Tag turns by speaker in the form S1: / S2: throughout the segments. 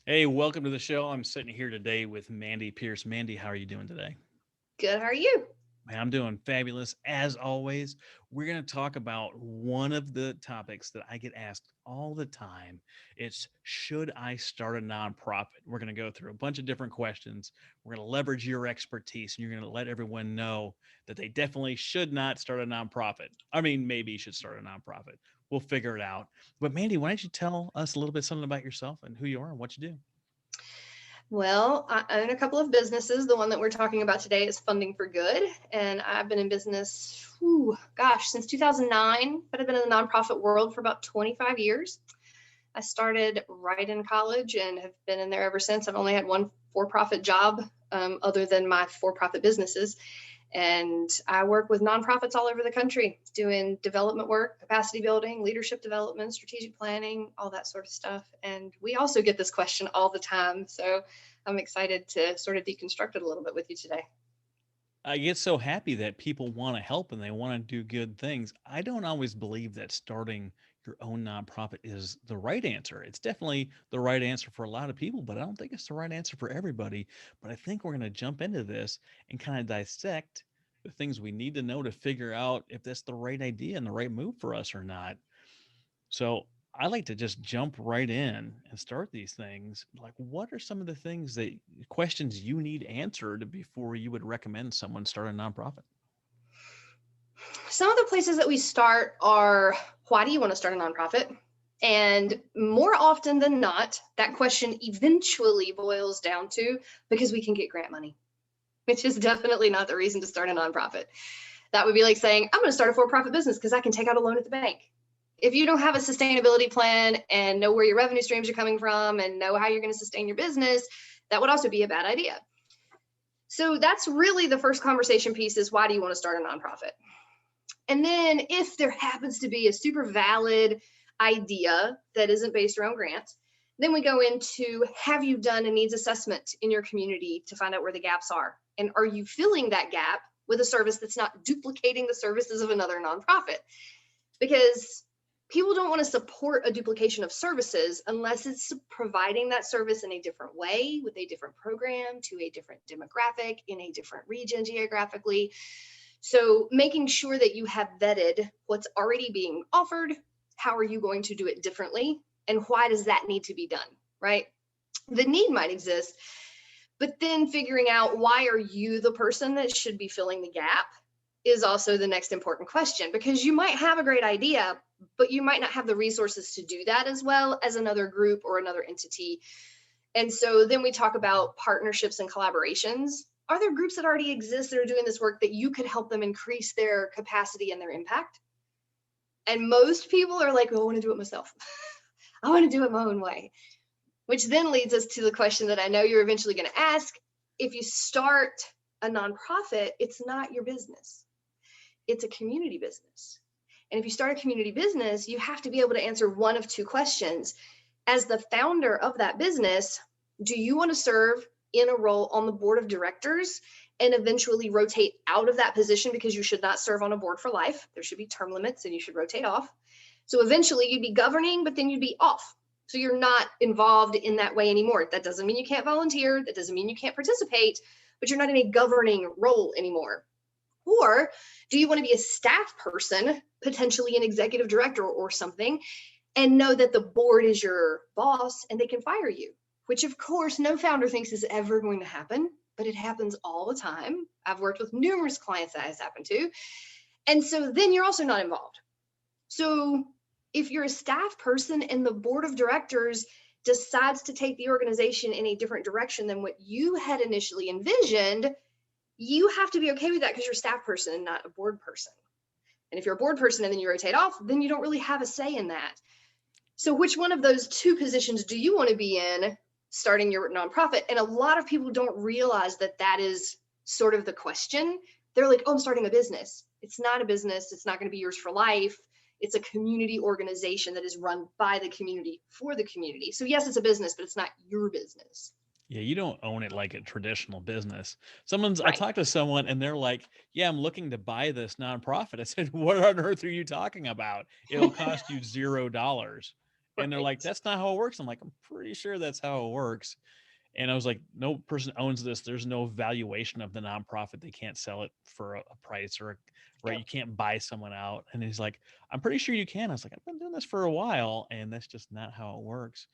S1: Hey, welcome to the show. I'm sitting here today with Mandy Pearce. Mandy, how are you doing today?
S2: Good. How are you?
S1: Man, I'm doing fabulous. As always, we're going to talk about one of the topics that I get asked all the time. It's should I start a nonprofit? We're going to go through a bunch of different questions. We're going to leverage your expertise and you're going to let everyone know that they definitely should not start a nonprofit. I mean, maybe you should start a nonprofit. We'll figure it out. But Mandy, why don't you tell us a little bit something about yourself and who you are and what you do?
S2: Well, I own a couple of businesses. The one that we're talking about today is Funding for Good. And I've been in business, since 2009, but I've been in the nonprofit world for about 25 years. I started right in college and have been in there ever since. I've only had one for profit job other than my for profit businesses. And I work with nonprofits all over the country doing development work, capacity building, leadership development, strategic planning, all that sort of stuff. And we also get this question all the time. So I'm excited to sort of deconstruct it a little bit with you today.
S1: I get so happy that people want to help and they want to do good things. I don't always believe that starting your own nonprofit is the right answer. It's definitely the right answer for a lot of people, but I don't think it's the right answer for everybody. But I think we're going to jump into this and kind of dissect the things we need to know to figure out if that's the right idea and the right move for us or not. So I like to just jump right in and start these things. Like, what are some of the things that questions you need answered before you would recommend someone start a nonprofit?
S2: Some of the places that we start are, why do you want to start a nonprofit? And more often than not, that question eventually boils down to because we can get grant money, which is definitely not the reason to start a nonprofit. That would be like saying, I'm going to start a for profit business because I can take out a loan at the bank. If you don't have a sustainability plan and know where your revenue streams are coming from and know how you're going to sustain your business, that would also be a bad idea. So that's really the first conversation piece is why do you want to start a nonprofit? And then if there happens to be a super valid idea that isn't based around grants, then we go into have you done a needs assessment in your community to find out where the gaps are? And are you filling that gap with a service that's not duplicating the services of another nonprofit? Because people don't want to support a duplication of services unless it's providing that service in a different way with a different program to a different demographic in a different region geographically. So making sure that you have vetted what's already being offered, how are you going to do it differently, and why does that need to be done, right? The need might exist, but then figuring out why are you the person that should be filling the gap is also the next important question, because you might have a great idea, but you might not have the resources to do that as well as another group or another entity. And so then we talk about partnerships and collaborations. Are there groups that already exist that are doing this work that you could help them increase their capacity and their impact? And most people are like, oh, I want to do it myself. I want to do it my own way, which then leads us to the question that I know you're eventually going to ask. If you start a nonprofit, it's not your business. It's a community business. And if you start a community business, you have to be able to answer one of two questions. As the founder of that business, do you want to serve in a role on the board of directors and eventually rotate out of that position because you should not serve on a board for life? There should be term limits and you should rotate off. So eventually you'd be governing, but then you'd be off. So you're not involved in that way anymore. That doesn't mean you can't volunteer. That doesn't mean you can't participate, but you're not in a governing role anymore. Or do you want to be a staff person, potentially an executive director or something, and know that the board is your boss and they can fire you, which of course no founder thinks is ever going to happen, but it happens all the time. I've worked with numerous clients that has happened to. And so then you're also not involved. So if you're a staff person and the board of directors decides to take the organization in a different direction than what you had initially envisioned, you have to be okay with that because you're a staff person and not a board person. And if you're a board person and then you rotate off, then you don't really have a say in that. So which one of those two positions do you want to be in starting your nonprofit? And a lot of people don't realize that that is sort of the question. They're like, oh, I'm starting a business. It's not a business. It's not going to be yours for life. It's a community organization that is run by the community for the community. So yes, it's a business, but it's not your business.
S1: Yeah, you don't own it like a traditional business. I
S2: Right.
S1: talked to someone and they're like, yeah, I'm looking to buy this nonprofit. I said, what on earth are you talking about? It'll cost you $0. And they're like,
S2: Right.
S1: that's not how it works. I'm like, I'm pretty sure that's how it works. And I was like, no person owns this. There's no valuation of the nonprofit. They can't sell it for a price or right.
S2: Yep.
S1: You can't buy someone out. And he's like, I'm pretty sure you can. I was like, I've been doing this for a while, and that's just not how it works.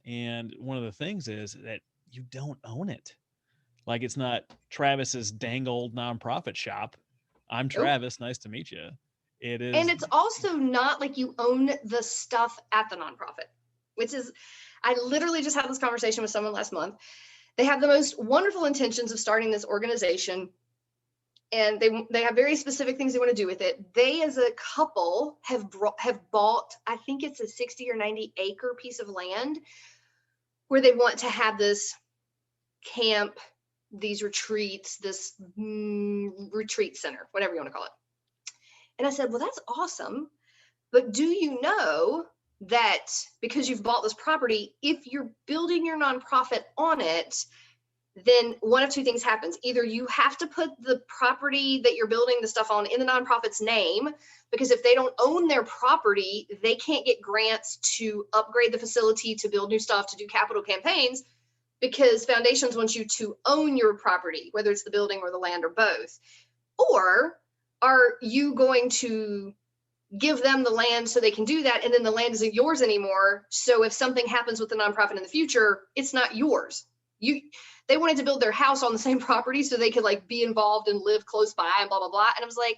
S1: And one of the things is that you don't own it. Like, it's not Travis's dang old nonprofit shop. I'm
S2: Nope.
S1: Travis. Nice to meet you. It
S2: And
S1: is.
S2: it's also not like you own the stuff at the nonprofit, which is, I literally just had this conversation with someone last month. They have the most wonderful intentions of starting this organization, and they have very specific things they want to do with it. They, as a couple, have bought, I think it's a 60 or 90 acre piece of land where they want to have this camp, these retreats, this retreat center, whatever you want to call it. And I said, well, that's awesome. But do you know that because you've bought this property, if you're building your nonprofit on it, then one of two things happens. Either you have to put the property that you're building the stuff on in the nonprofit's name, because if they don't own their property, they can't get grants to upgrade the facility, to build new stuff, to do capital campaigns, because foundations want you to own your property, whether it's the building or the land or both. Or are you going to give them the land so they can do that, and then the land isn't yours anymore? So if something happens with the nonprofit in the future, it's not yours. They wanted to build their house on the same property so they could like be involved and live close by and blah blah blah. And I was like,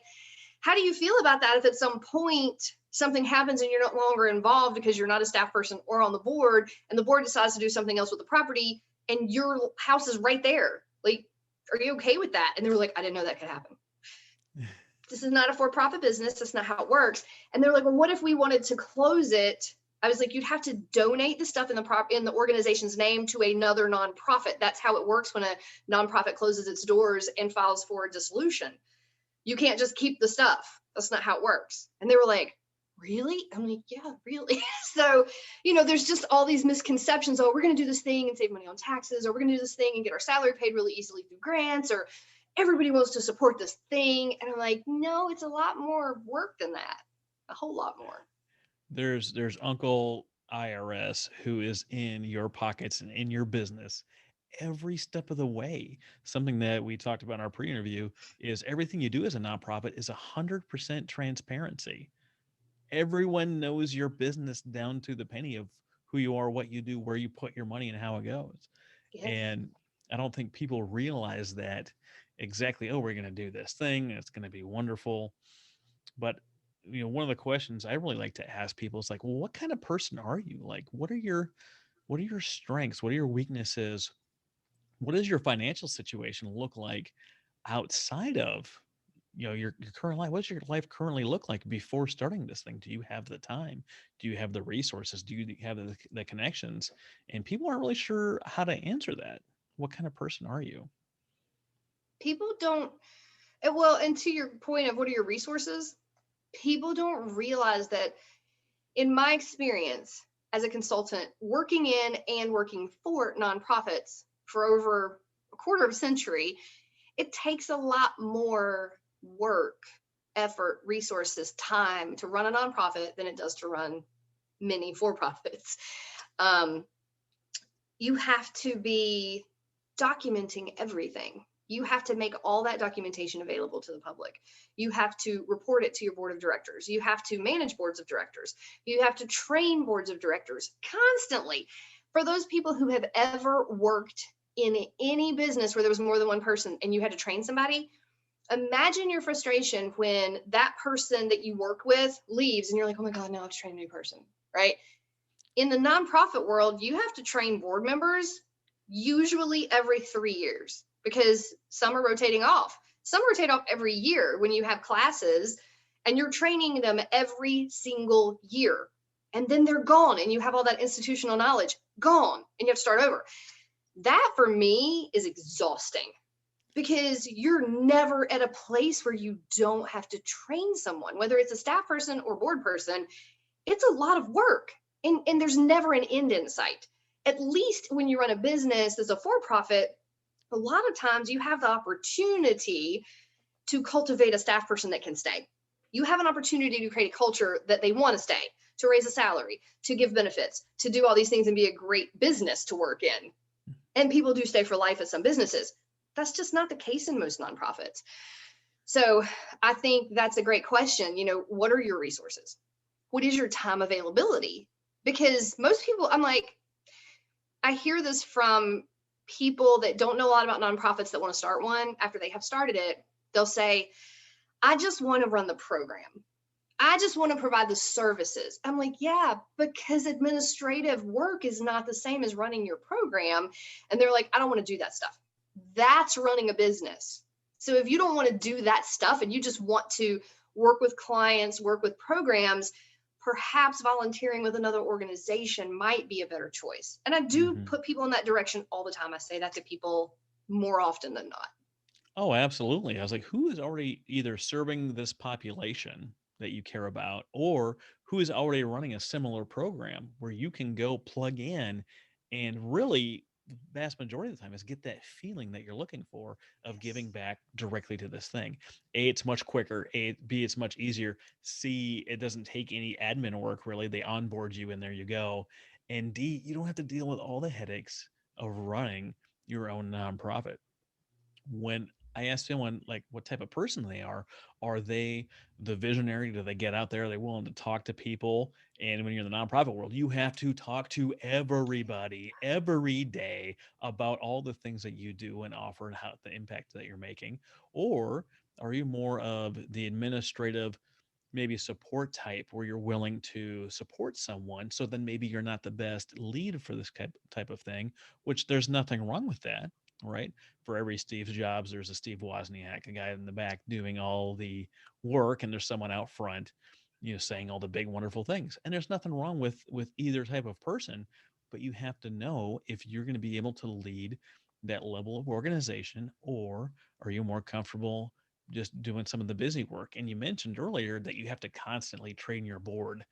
S2: how do you feel about that if at some point something happens and you're no longer involved because you're not a staff person or on the board, and the board decides to do something else with the property and your house is right there? Like, are you okay with that? And they were like, I didn't know that could happen. This is not a for-profit business. That's not how it works. And they're like, well, what if we wanted to close it? I was like, you'd have to donate the stuff in the organization's name to another nonprofit. That's how it works when a nonprofit closes its doors and files for dissolution. You can't just keep the stuff. That's not how it works. And they were like, really? I'm like, yeah, really. So, there's just all these misconceptions. Oh, we're going to do this thing and save money on taxes, or we're going to do this thing and get our salary paid really easily through grants, or everybody wants to support this thing. And I'm like, no, it's a lot more work than that. A whole lot more.
S1: There's Uncle IRS who is in your pockets and in your business every step of the way. Something that we talked about in our pre-interview is everything you do as a nonprofit is 100% transparency. Everyone knows your business down to the penny of who you are, what you do, where you put your money, and how it goes.
S2: Yes.
S1: And I don't think people realize that exactly. Oh, we're going to do this thing. It's going to be wonderful. But one of the questions I really like to ask people is like, well, what kind of person are you? Like, what are your strengths? What are your weaknesses? What does your financial situation look like outside of your current life? What does your life currently look like before starting this thing? Do you have the time? Do you have the resources? Do you have the connections? And people aren't really sure how to answer that. What kind of person are you?
S2: People don't, well, and to your point of what are your resources, people don't realize that, in my experience as a consultant, working in and working for nonprofits for over a quarter of a century, it takes a lot more work, effort, resources, time to run a nonprofit than it does to run many for-profits. You have to be documenting everything. You have to make all that documentation available to the public. You have to report it to your board of directors. You have to manage boards of directors. You have to train boards of directors constantly. For those people who have ever worked in any business where there was more than one person and you had to train somebody, imagine your frustration when that person that you work with leaves and you're like, oh my God, now I have to train a new person, right? In the nonprofit world, you have to train board members usually every 3 years, because some are rotating off. Some rotate off every year when you have classes and you're training them every single year. And then they're gone and you have all that institutional knowledge gone and you have to start over. That for me is exhausting, because you're never at a place where you don't have to train someone, whether it's a staff person or board person. It's a lot of work, and there's never an end in sight. At least when you run a business as a for-profit, a lot of times you have the opportunity to cultivate a staff person that can stay. You have an opportunity to create a culture that they want to stay. to raise a salary, to give benefits, to do all these things and be a great business to work in. And people do stay for life at some businesses. That's just not the case in most nonprofits. So I think that's a great question. What are your resources? What is your time availability? Because most people, I hear this from people that don't know a lot about nonprofits that want to start one. After they have started it, they'll say, I just want to run the program. I just want to provide the services. I'm like, yeah, because administrative work is not the same as running your program. And they're like, I don't want to do that stuff. That's running a business. So if you don't want to do that stuff and you just want to work with clients, work with programs, perhaps volunteering with another organization might be a better choice. And I do put people in that direction all the time. I say that to people more often than not.
S1: Oh, absolutely. I was like, who is already either serving this population that you care about, or who is already running a similar program where you can go plug in and really the vast majority of the time is get that feeling that you're looking for of giving
S2: Yes.
S1: back directly to this thing. A, it's much quicker. B, it's much easier. C, it doesn't take any admin work really. They onboard you and there you go. And D, you don't have to deal with all the headaches of running your own nonprofit. When I asked someone like what type of person they are they the visionary? Do they get out there? Are they willing to talk to people? And when you're in the nonprofit world, you have to talk to everybody every day about all the things that you do and offer and how the impact that you're making. Or are you more of the administrative, maybe support type where you're willing to support someone? So then maybe you're not the best lead for this type of thing, which there's nothing wrong with that, right? For every Steve Jobs, there's a Steve Wozniak, a guy in the back doing all the work, and there's someone out front, saying all the big wonderful things. And there's nothing wrong with either type of person, but you have to know if you're going to be able to lead that level of organization, or are you more comfortable just doing some of the busy work? And you mentioned earlier that you have to constantly train your board,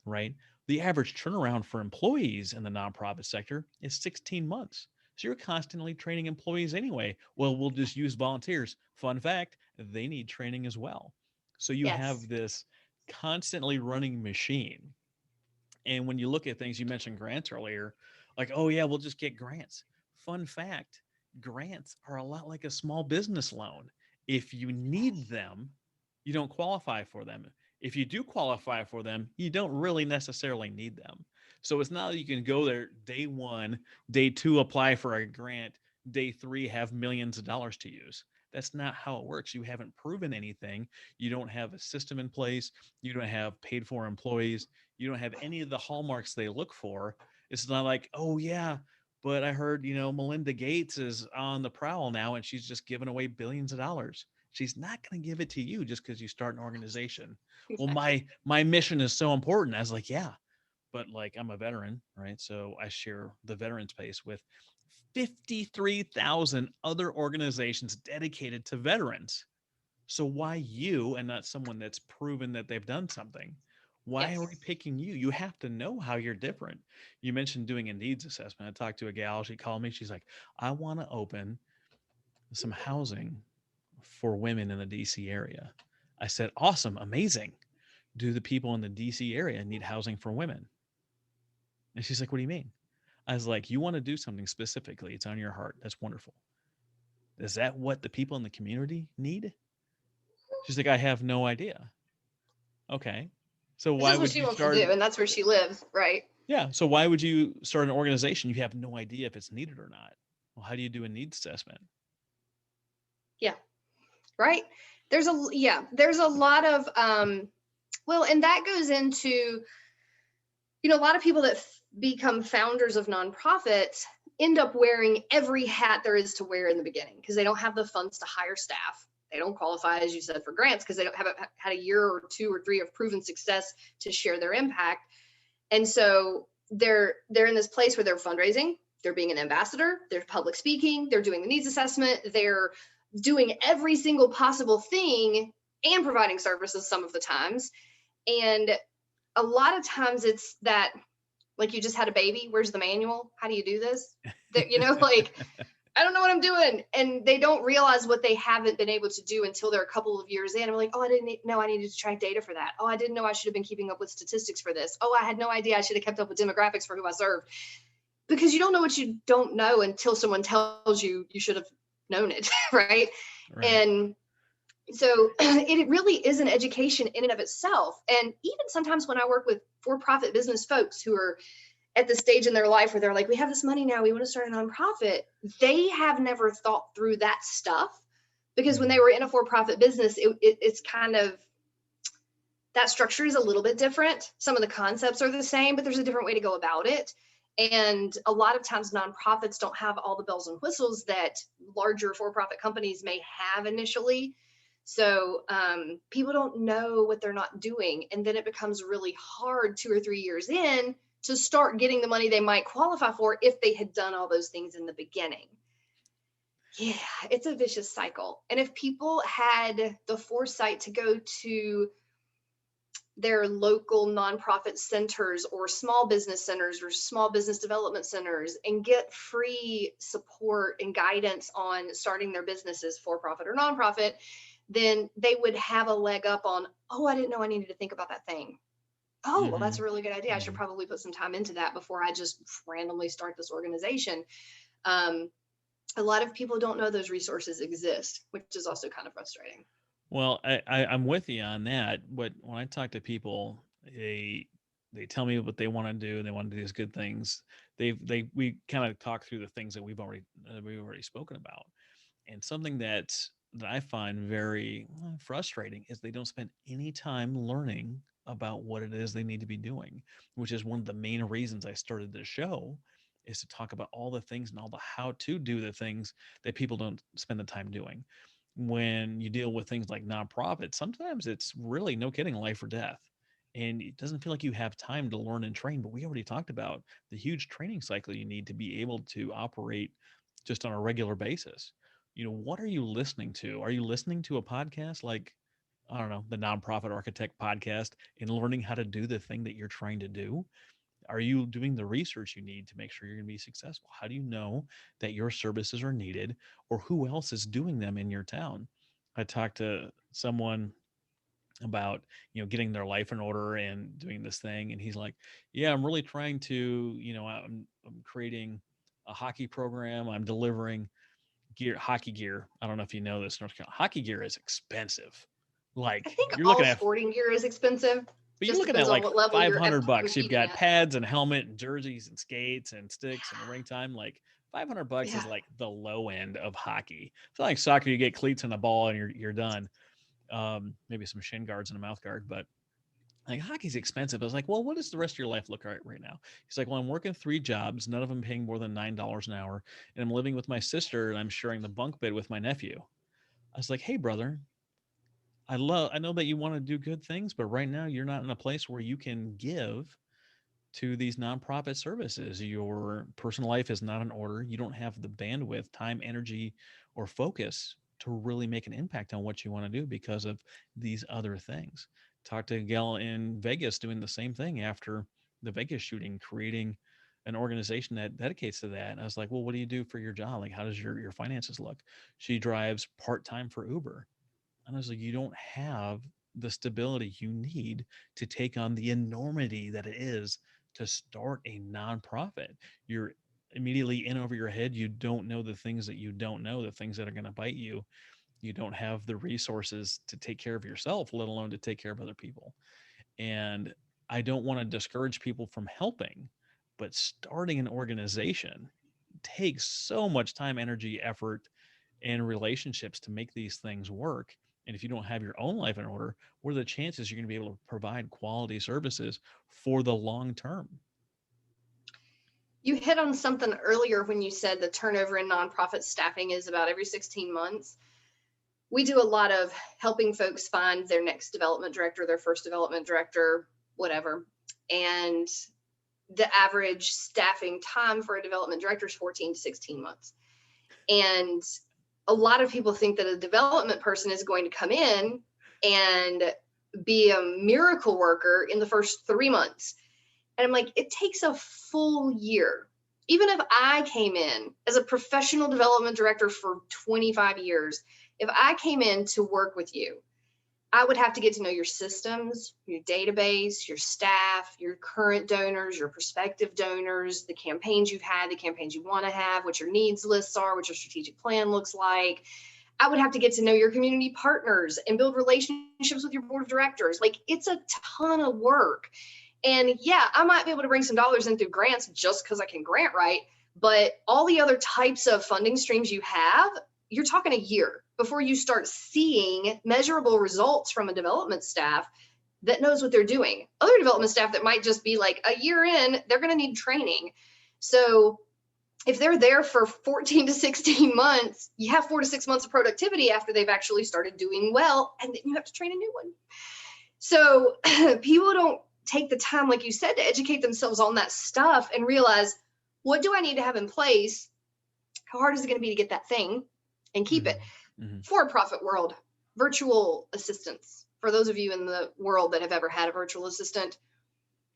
S1: right? The average turnaround for employees in the nonprofit sector is 16 months. So you're constantly training employees anyway. Well, we'll just use volunteers. Fun fact, they need training as well. So you
S2: Yes.
S1: have this constantly running machine. And when you look at things, you mentioned grants earlier, like, oh, yeah, we'll just get grants. Fun fact, grants are a lot like a small business loan. If you need them, you don't qualify for them. If you do qualify for them, you don't really necessarily need them. So it's not that you can go there day one, day two, apply for a grant, day three, have millions of dollars to use. That's not how it works. You haven't proven anything. You don't have a system in place. You don't have paid for employees. You don't have any of the hallmarks they look for. It's not like, oh yeah, but I heard, Melinda Gates is on the prowl now and she's just giving away billions of dollars. She's not going to give it to you just because you start an organization. Well,
S2: Exactly.
S1: my mission is so important. I was like, yeah, but like I'm a veteran, right? So I share the veteran space with 53,000 other organizations dedicated to veterans. So why you and not someone that's proven that they've done something? Why are we
S2: Yes.
S1: picking you? You have to know how you're different. You mentioned doing a needs assessment. I talked to a gal, she called me, she's like, I want to open some housing for women in the DC area. I said, awesome, amazing. Do the people in the DC area need housing for women? And she's like, what do you mean? I was like, you want to do something specifically. It's on your heart. That's wonderful. Is that what the people in the community need? She's like, I have no idea. Okay. So
S2: This
S1: why
S2: is what
S1: would
S2: she
S1: you
S2: wants to
S1: start?
S2: do, and that's where she lives, right?
S1: Yeah. So why would you start an organization? You have no idea if it's needed or not. Well, how do you do a needs assessment?
S2: Yeah. Right. There's a lot of well, and that goes into, a lot of people that become founders of nonprofits end up wearing every hat there is to wear in the beginning because they don't have the funds to hire staff. They don't qualify, as you said, for grants because they don't haven't had a year or two or three of proven success to share their impact. And so they're in this place where they're fundraising, they're being an ambassador, they're public speaking, they're doing the needs assessment, they're doing every single possible thing and providing services some of the times. And a lot of times it's that, like, you just had a baby, where's the manual? How do you do this? That, like, I don't know what I'm doing. And they don't realize what they haven't been able to do until they're a couple of years in. I'm like, oh, I didn't know I needed to track data for that. Oh, I didn't know I should have been keeping up with statistics for this. Oh, I had no idea I should have kept up with demographics for who I serve. Because you don't know what you don't know until someone tells you you should have known it, right?
S1: Right.
S2: And so it really is an education in and of itself. And even sometimes when I work with for-profit business folks who are at the stage in their life where they're like, we have this money now, we want to start a nonprofit, they have never thought through that stuff because when they
S1: Mhm.
S2: were in a for-profit business, it's kind of, that structure is a little bit different. Some of the concepts are the same, but there's a different way to go about it. And a lot of times nonprofits don't have all the bells and whistles that larger for-profit companies may have initially. So people don't know what they're not doing. And then it becomes really hard 2 or 3 years in to start getting the money they might qualify for if they had done all those things in the beginning. Yeah, it's a vicious cycle. And if people had the foresight to go to their local nonprofit centers or small business centers or small business development centers and get free support and guidance on starting their businesses, for profit or nonprofit, then they would have a leg up on, oh, I didn't know I needed to think about that thing. Oh, well, that's a
S1: Mhm.
S2: really good idea. I should
S1: Mhm.
S2: probably put some time into that before I just randomly start this organization. Um, a lot of people don't know those resources exist, which is also kind of frustrating.
S1: Well, I'm with you on that. But when I talk to people, they tell me what they want to do. They want to do these good things. We kind of talk through the things that we've already spoken about. And something that I find very frustrating is they don't spend any time learning about what it is they need to be doing, which is one of the main reasons I started this show, is to talk about all the things and all the how to do the things that people don't spend the time doing. When you deal with things like nonprofits, sometimes it's really, no kidding, life or death. And it doesn't feel like you have time to learn and train, but we already talked about the huge training cycle you need to be able to operate just on a regular basis. What are you listening to? Are you listening to a podcast like, I don't know, the Nonprofit Architect podcast, and learning how to do the thing that you're trying to do? Are you doing the research you need to make sure you're going to be successful? How do you know that your services are needed, or who else is doing them in your town? I talked to someone about, getting their life in order and doing this thing, and he's like, yeah, I'm really trying to, I'm creating a hockey program. I'm delivering hockey gear. I don't know if you know this, North Carolina hockey gear is expensive.
S2: I
S1: Like
S2: think
S1: you're
S2: all
S1: looking at
S2: sporting gear is expensive.
S1: but you're
S2: Just
S1: looking at
S2: depends on
S1: like
S2: what level you're
S1: 500 bucks. You've
S2: competing
S1: got
S2: at.
S1: pads and helmet and jerseys and skates and sticks and ring time. Like 500 bucks
S2: Yeah.
S1: is like the low end of hockey. It's not like soccer, you get cleats and a ball and you're done. Maybe some shin guards and a mouth guard, but like hockey's expensive. I was like, well, what does the rest of your life look like right now? He's like, well, I'm working 3 jobs, none of them paying more than $9 an hour, and I'm living with my sister and I'm sharing the bunk bed with my nephew. I was like, hey, brother, I know that you want to do good things, but right now you're not in a place where you can give to these nonprofit services. Your personal life is not in order. You don't have the bandwidth, time, energy, or focus to really make an impact on what you want to do because of these other things. Talked to a gal in Vegas doing the same thing after the Vegas shooting, creating an organization that dedicates to that. And I was like, well, what do you do for your job? Like, how does your finances look? She drives part time for Uber. And I was like, you don't have the stability you need to take on the enormity that it is to start a nonprofit. You're immediately in over your head. You don't know the things that you don't know, the things that are going to bite you. You don't have the resources to take care of yourself, let alone to take care of other people. And I don't want to discourage people from helping, but starting an organization takes so much time, energy, effort, and relationships to make these things work. And if you don't have your own life in order, what are the chances you're going to be able to provide quality services for the long term?
S2: You hit on something earlier when you said the turnover in nonprofit staffing is about every 16 months. We do a lot of helping folks find their next development director, their first development director, whatever. And the average staffing time for a development director is 14 to 16 months. And a lot of people think that a development person is going to come in and be a miracle worker in the first 3 months. And I'm like, it takes a full year Even if I came in as a professional development director for 25 years, if I came in to work with you, I would have to get to know your systems, your database, your staff, your current donors, your prospective donors, the campaigns you've had, the campaigns you want to have, what your needs lists are, what your strategic plan looks like. I would have to get to know your community partners and build relationships with your board of directors. Like, it's a ton of work. And yeah, I might be able to bring some dollars in through grants just because I can grant write. But all the other types of funding streams you have, you're talking a year before you start seeing measurable results from a development staff that knows what they're doing. Other development staff that might just be like a year in, they're going to need training. So if they're there for 14 to 16 months, you have 4 to 6 months of productivity after they've actually started doing well, and then you have to train a new one. So people don't take the time, like you said, to educate themselves on that stuff and realize, what do I need to have in place? How hard is it going to be to get that thing and keep it? For-profit world, virtual assistants. For those of you in the world that have ever had a virtual assistant,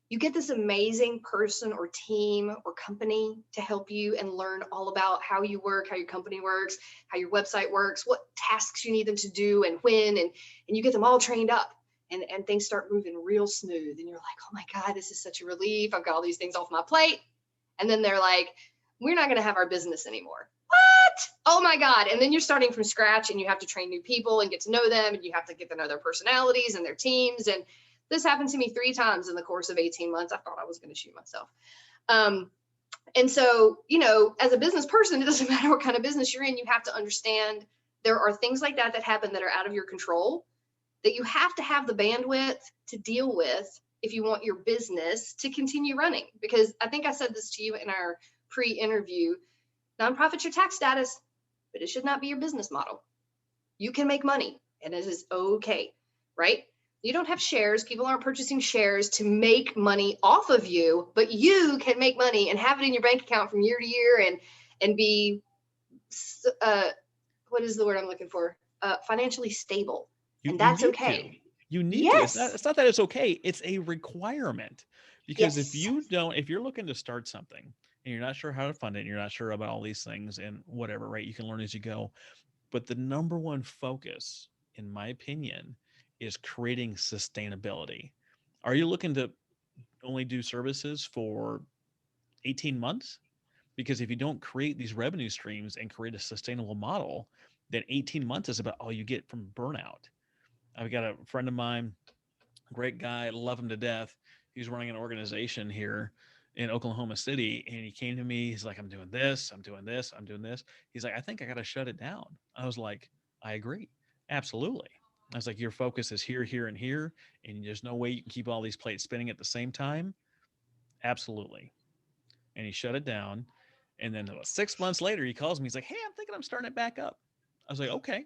S2: you get this amazing person or team or company to help you and learn all about how you work, how your company works, how your website works, what tasks you need them to do and when, and you get them all trained up. And things start moving real smooth. And you're like, oh my God, this is such a relief. I've got all these things off my plate. And then they're like, we're not going to have our business anymore. What? Oh my God. And then you're starting from scratch and you have to train new people and get to know them. And you have to get to know their personalities and their teams. And this happened to me 3 times in the course of 18 months. I thought I was going to shoot myself. And so, as a business person, it doesn't matter what kind of business you're in, you have to understand there are things like that happen that are out of your control that you have to have the bandwidth to deal with if you want your business to continue running. Because I think I said this to you in our pre-interview, nonprofit's your tax status, but it should not be your business model. You can make money and it is okay, right? You don't have shares. People aren't purchasing shares to make money off of you, but you can make money and have it in your bank account from year to year and be, what is the word I'm looking for? Financially stable. And
S1: You
S2: that's
S1: need to.
S2: okay.
S1: You need to.
S2: Yes.
S1: It's not that it's okay. It's a requirement. Because
S2: Yes.
S1: if you're looking to start something and you're not sure how to fund it, and you're not sure about all these things and whatever, right? You can learn as you go. But the number one focus, in my opinion, is creating sustainability. Are you looking to only do services for 18 months? Because if you don't create these revenue streams and create a sustainable model, then 18 months is about all you get from burnout. I've got a friend of mine, great guy, love him to death. He's running an organization here in Oklahoma City. And he came to me, he's like, I'm doing this, I'm doing this, I'm doing this. He's like, I think I got to shut it down. I was like, I agree. Absolutely. I was like, your focus is here, here, and here. And there's no way you can keep all these plates spinning at the same time. Absolutely. And he shut it down. And then about 6 months later, he calls me. He's like, hey, I'm thinking I'm starting it back up. I was like, okay,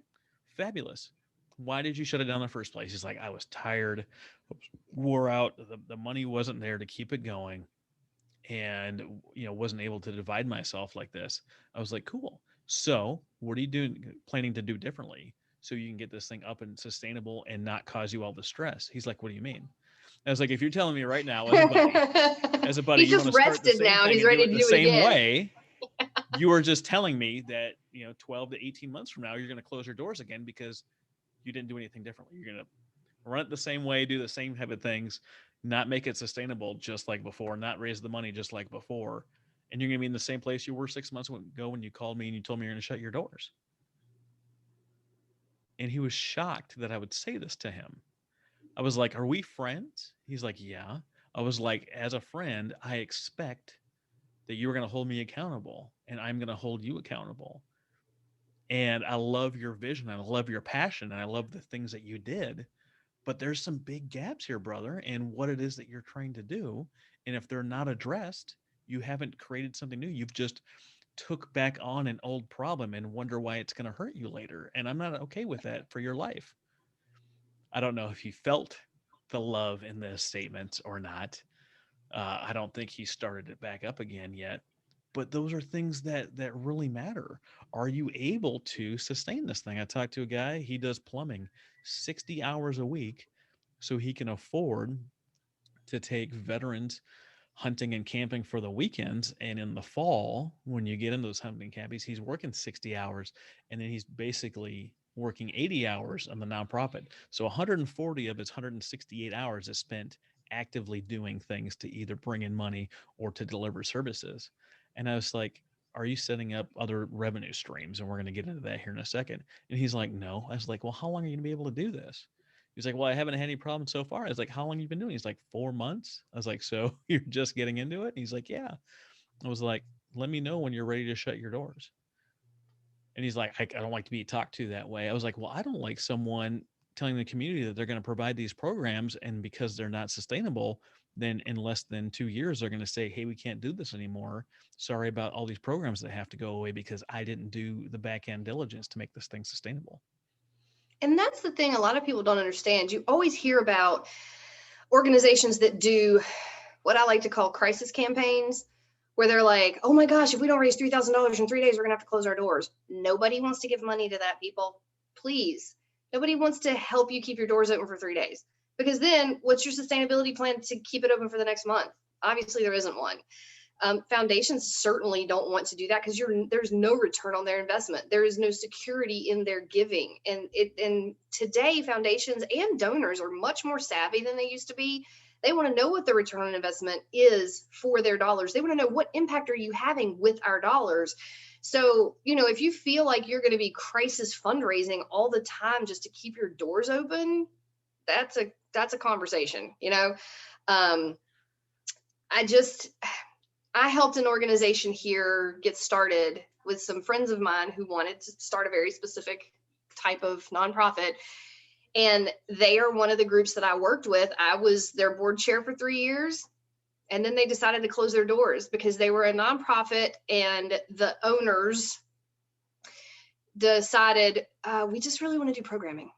S1: fabulous. Why did you shut it down in the first place? He's like, I was tired, wore out. The money wasn't there to keep it going, and wasn't able to divide myself like this. I was like, cool. So what are you planning to do differently so you can get this thing up and sustainable and not cause you all the stress? He's like, what do you mean? I was like, if you're telling me right now, as a buddy,
S2: He's
S1: you want
S2: just
S1: to start the
S2: rested
S1: same
S2: now.
S1: thing
S2: He's
S1: and do
S2: ready
S1: it
S2: to
S1: the
S2: do it
S1: same
S2: again.
S1: way, you are just telling me that 12 to 18 months from now you're going to close your doors again because you didn't do anything differently. You're going to run it the same way, do the same type of things, not make it sustainable just like before, not raise the money just like before, and you're going to be in the same place you were 6 months ago when you called me and you told me you're going to shut your doors. And he was shocked that I would say this to him. I was like, are we friends? He's like, yeah. I was like, as a friend, I expect that you're going to hold me accountable and I'm going to hold you accountable. And I love your vision. I love your passion. And I love the things that you did. But there's some big gaps here, brother, in what it is that you're trying to do. And if they're not addressed, you haven't created something new. You've just took back on an old problem and wonder why it's going to hurt you later. And I'm not okay with that for your life. I don't know if he felt the love in this statement or not. I don't think he started it back up again yet. But those are things that really matter. Are you able to sustain this thing? I talked to a guy, he does plumbing 60 hours a week so he can afford to take veterans hunting and camping for the weekends. And in the fall, when you get into those hunting cabins, he's working 60 hours and then he's basically working 80 hours on the nonprofit. So 140 of his 168 hours is spent actively doing things to either bring in money or to deliver services. And I was like, are you setting up other revenue streams? And we're going to get into that here in a second. And he's like, no. I was like, well, how long are you going to be able to do this? He's like, well, I haven't had any problems so far. I was like, how long have you been doing? He's like, 4 months. I was like, so you're just getting into it? And he's like, yeah. I was like, let me know when you're ready to shut your doors. And he's like, I don't like to be talked to that way. I was like, well, I don't like someone telling the community that they're going to provide these programs. And because they're not sustainable, then in less than 2 years, they're going to say, hey, we can't do this anymore. Sorry about all these programs that have to go away because I didn't do the back end diligence to make this thing sustainable.
S2: And that's the thing a lot of people don't understand. You always hear about organizations that do what I like to call crisis campaigns, where they're like, oh my gosh, if we don't raise $3,000 in 3 days, we're going to have to close our doors. Nobody wants to give money to that, people. Please. Nobody wants to help you keep your doors open for 3 days. Because then what's your sustainability plan to keep it open for the next month? Obviously, there isn't one. Foundations certainly don't want to do that because there's no return on their investment. There is no security in their giving, and today foundations and donors are much more savvy than they used to be. They want to know what the return on investment is for their dollars. They want to know what impact are you having with our dollars. So, if you feel like you're going to be crisis fundraising all the time just to keep your doors open, that's a conversation. Um, I helped an organization here get started with some friends of mine who wanted to start a very specific type of nonprofit. And they are one of the groups that I worked with. I was their board chair for 3 years. And then they decided to close their doors because they were a nonprofit and the owners decided, we just really want to do programming.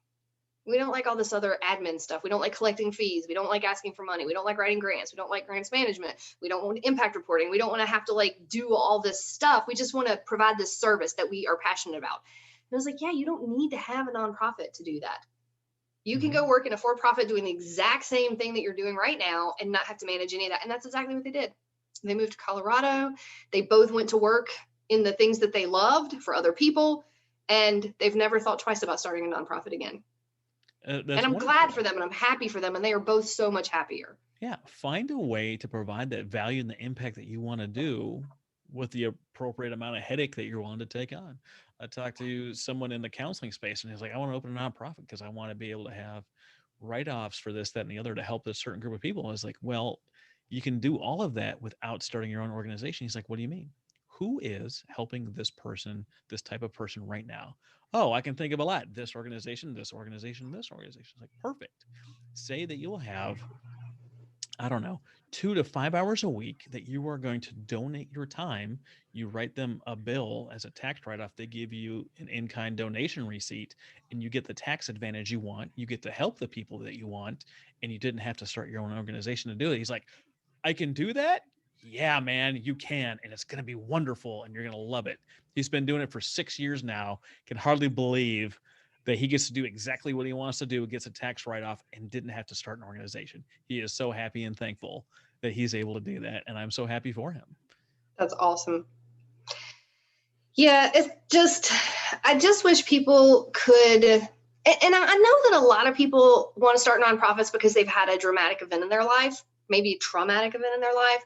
S2: We don't like all this other admin stuff. We don't like collecting fees. We don't like asking for money. We don't like writing grants. We don't like grants management. We don't want impact reporting. We don't want to have to do all this stuff. We just want to provide this service that we are passionate about. And I was like, yeah, you don't need to have a nonprofit to do that. You can go work in a for-profit doing the exact same thing that you're doing right now and not have to manage any of that. And that's exactly what they did. They moved to Colorado. They both went to work in the things that they loved for other people. And they've never thought twice about starting a nonprofit again. And
S1: That's
S2: I'm
S1: wonderful.
S2: glad for them and I'm happy for them. And they are both so much happier.
S1: Yeah, find a way to provide that value and the impact that you want to do with the appropriate amount of headache that you're willing to take on. I talked to someone in the counseling space and he's like, I want to open a nonprofit because I want to be able to have write-offs for this, that, and the other to help a certain group of people. I was like, well, you can do all of that without starting your own organization. He's like, what do you mean? Who is helping this person, this type of person right now? Oh, I can think of a lot. This organization, this organization, this organization. It's like, perfect. Say that you'll have, I don't know, 2 to 5 hours a week that you are going to donate your time. You write them a bill as a tax write off. They give you an in kind donation receipt and you get the tax advantage you want. You get to help the people that you want, and you didn't have to start your own organization to do it. He's like, I can do that. Yeah, man, you can. And it's going to be wonderful and you're going to love it. He's been doing it for 6 years now. Can hardly believe that he gets to do exactly what he wants to do, gets a tax write off, and didn't have to start an organization. He is so happy and thankful that he's able to do that. And I'm so happy for him.
S2: That's awesome. Yeah, I just wish people could. And I know that a lot of people want to start nonprofits because they've had a dramatic event in their life, maybe a traumatic event in their life,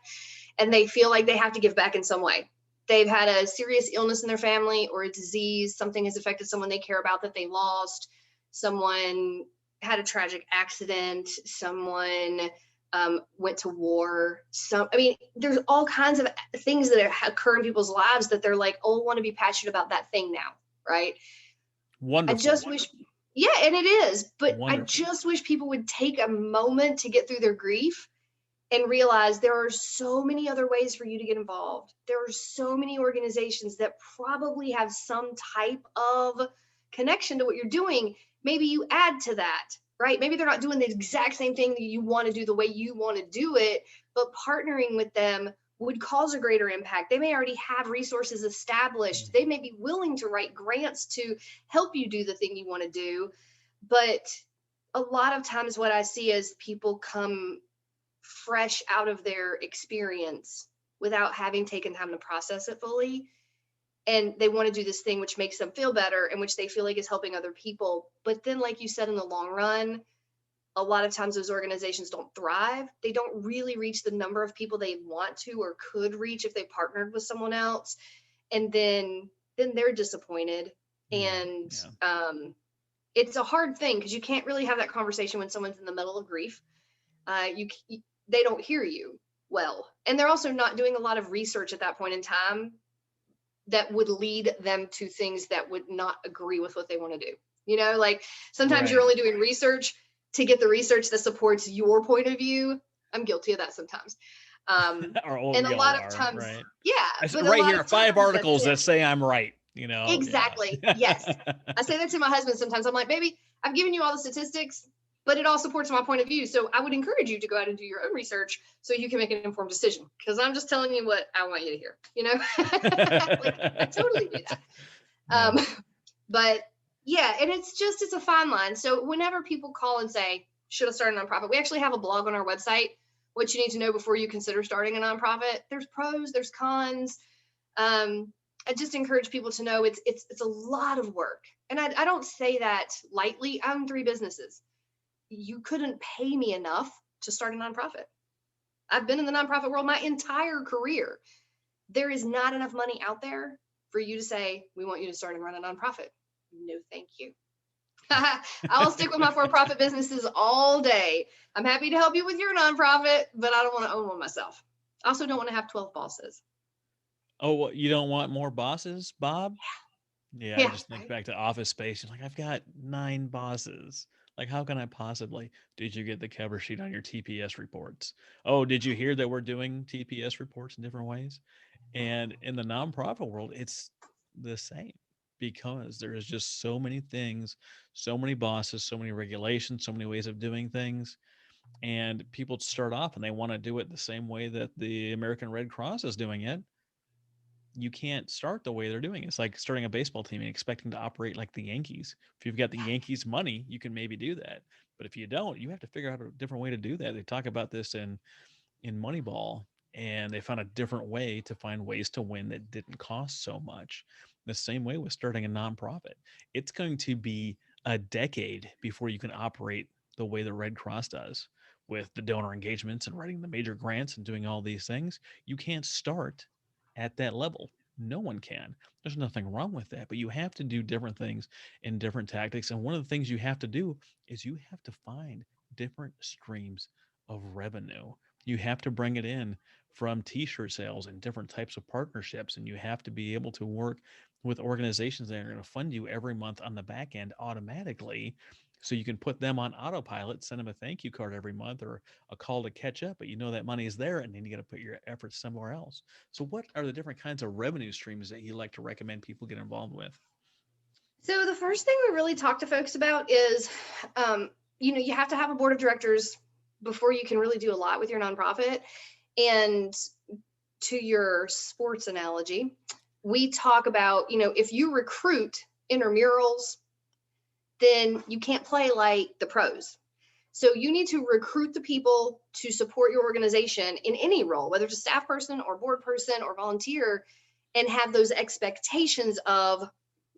S2: and they feel like they have to give back in some way. They've had a serious illness in their family or a disease, something has affected someone they care about that they lost, someone had a tragic accident, someone went to war. There's all kinds of things that occur in people's lives that they're like, oh, I want to be passionate about that thing now, right?
S1: Wonderful.
S2: I just wish, yeah, and it is, but
S1: Wonderful.
S2: I just wish people would take a moment to get through their grief and realize there are so many other ways for you to get involved. There are so many organizations that probably have some type of connection to what you're doing. Maybe you add to that, right? Maybe they're not doing the exact same thing that you want to do the way you want to do it, but partnering with them would cause a greater impact. They may already have resources established. They may be willing to write grants to help you do the thing you want to do. But a lot of times what I see is people come fresh out of their experience without having taken time to process it fully. And they want to do this thing which makes them feel better and which they feel like is helping other people. But then, like you said, in the long run, a lot of times those organizations don't thrive. They don't really reach the number of people they want to or could reach if they partnered with someone else. And then they're disappointed.
S1: Yeah.
S2: And
S1: Yeah.
S2: it's a hard thing because you can't really have that conversation when someone's in the middle of grief. They don't hear you well, and they're also not doing a lot of research at that point in time that would lead them to things that would not agree with what they want to do. Like sometimes you're
S1: Right.
S2: only doing research to get the research that supports your point of view. I'm guilty of that sometimes.
S1: Or oh,
S2: And a
S1: we all
S2: lot of
S1: are,
S2: times,
S1: right?
S2: yeah,
S1: I said,
S2: but a
S1: right
S2: lot
S1: here are
S2: of
S1: 5
S2: times that's
S1: articles
S2: it.
S1: that say I'm right, you know?
S2: Exactly. Yes.
S1: Yeah.
S2: I say that to my husband sometimes. I'm like, baby, I've given you all the statistics, but it all supports my point of view. So I would encourage you to go out and do your own research so you can make an informed decision. Because I'm just telling you what I want you to hear. Like, I totally do that.
S1: Yeah.
S2: But yeah, and it's a fine line. So whenever people call and say, should I start a nonprofit? We actually have a blog on our website, what you need to know before you consider starting a nonprofit. There's pros, there's cons. I just encourage people to know it's a lot of work. And I don't say that lightly. I own 3 businesses. You couldn't pay me enough to start a nonprofit. I've been in the nonprofit world my entire career. There is not enough money out there for you to say, we want you to start and run a nonprofit. No, thank you. I'll stick with my for-profit businesses all day. I'm happy to help you with your nonprofit, but I don't want to own one myself. I also don't want to have 12 bosses.
S1: Oh, what, you don't want more bosses, Bob? Yeah, I
S2: Yeah,
S1: just think
S2: right.
S1: back to Office Space. You're like, I've got 9 bosses. Like, how can I possibly? Did you get the cover sheet on your TPS reports? Oh, did you hear that we're doing TPS reports in different ways? And in the nonprofit world, it's the same because there is just so many things, so many bosses, so many regulations, so many ways of doing things. And people start off and they want to do it the same way that the American Red Cross is doing it. You can't start the way they're doing it. It's like starting a baseball team and expecting to operate like the Yankees. If you've got the Yankees money, you can maybe do that. But if you don't, you have to figure out a different way to do that. They talk about this in Moneyball, and they found a different way to find ways to win that didn't cost so much. The same way with starting a nonprofit. It's going to be a decade before you can operate the way the Red Cross does with the donor engagements and writing the major grants and doing all these things. You can't start at that level. No one can. There's nothing wrong with that, but you have to do different things in different tactics. And one of the things you have to do is you have to find different streams of revenue. You have to bring it in from t-shirt sales and different types of partnerships, and you have to be able to work with organizations that are going to fund you every month on the back end automatically, so you can put them on autopilot, send them a thank you card every month or a call to catch up, but you know that money is there, and then you got to put your efforts somewhere else. So what are the different kinds of revenue streams that you like to recommend people get involved with?
S2: So the first thing we really talk to folks about is, you have to have a board of directors before you can really do a lot with your nonprofit. And to your sports analogy, we talk about, if you recruit intramurals, then you can't play like the pros. So you need to recruit the people to support your organization in any role, whether it's a staff person or board person or volunteer, and have those expectations of,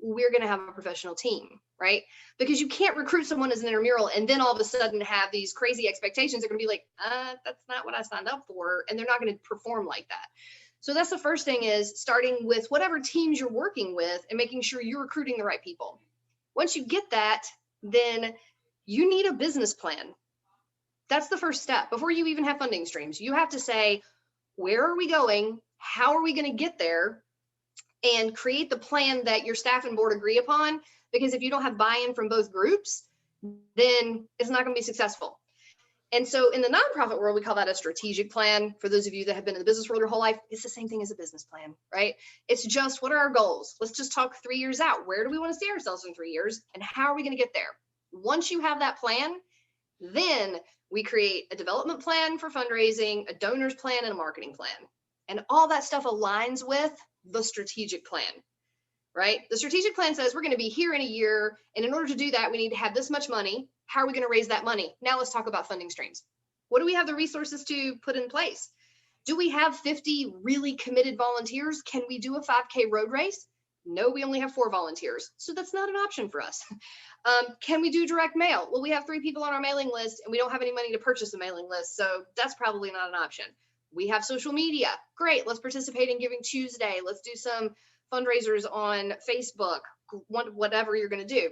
S2: we're going to have a professional team, right? Because you can't recruit someone as an intramural and then all of a sudden have these crazy expectations. They're going to be like, that's not what I signed up for. And they're not going to perform like that. So that's the first thing, is starting with whatever teams you're working with and making sure you're recruiting the right people. Once you get that, then you need a business plan. That's the first step. Before you even have funding streams, you have to say, where are we going? How are we going to get there? And create the plan that your staff and board agree upon. Because if you don't have buy-in from both groups, then it's not going to be successful. And so in the nonprofit world, we call that a strategic plan. For those of you that have been in the business world your whole life, it's the same thing as a business plan, right? It's just, what are our goals? Let's just talk 3 years out. Where do we want to see ourselves in 3 years? And how are we going to get there? Once you have that plan, then we create a development plan for fundraising, a donors plan, and a marketing plan. And all that stuff aligns with the strategic plan, right? The strategic plan says we're going to be here in a year. And in order to do that, we need to have this much money. How are we going to raise that money? Now let's talk about funding streams. What do we have the resources to put in place? Do we have 50 really committed volunteers? Can we do a 5K road race? No, we only have 4 volunteers. So that's not an option for us. Can we do direct mail? Well, we have 3 people on our mailing list and we don't have any money to purchase a mailing list. So that's probably not an option. We have social media. Great. Let's participate in Giving Tuesday. Let's do some fundraisers on Facebook, whatever you're going to do.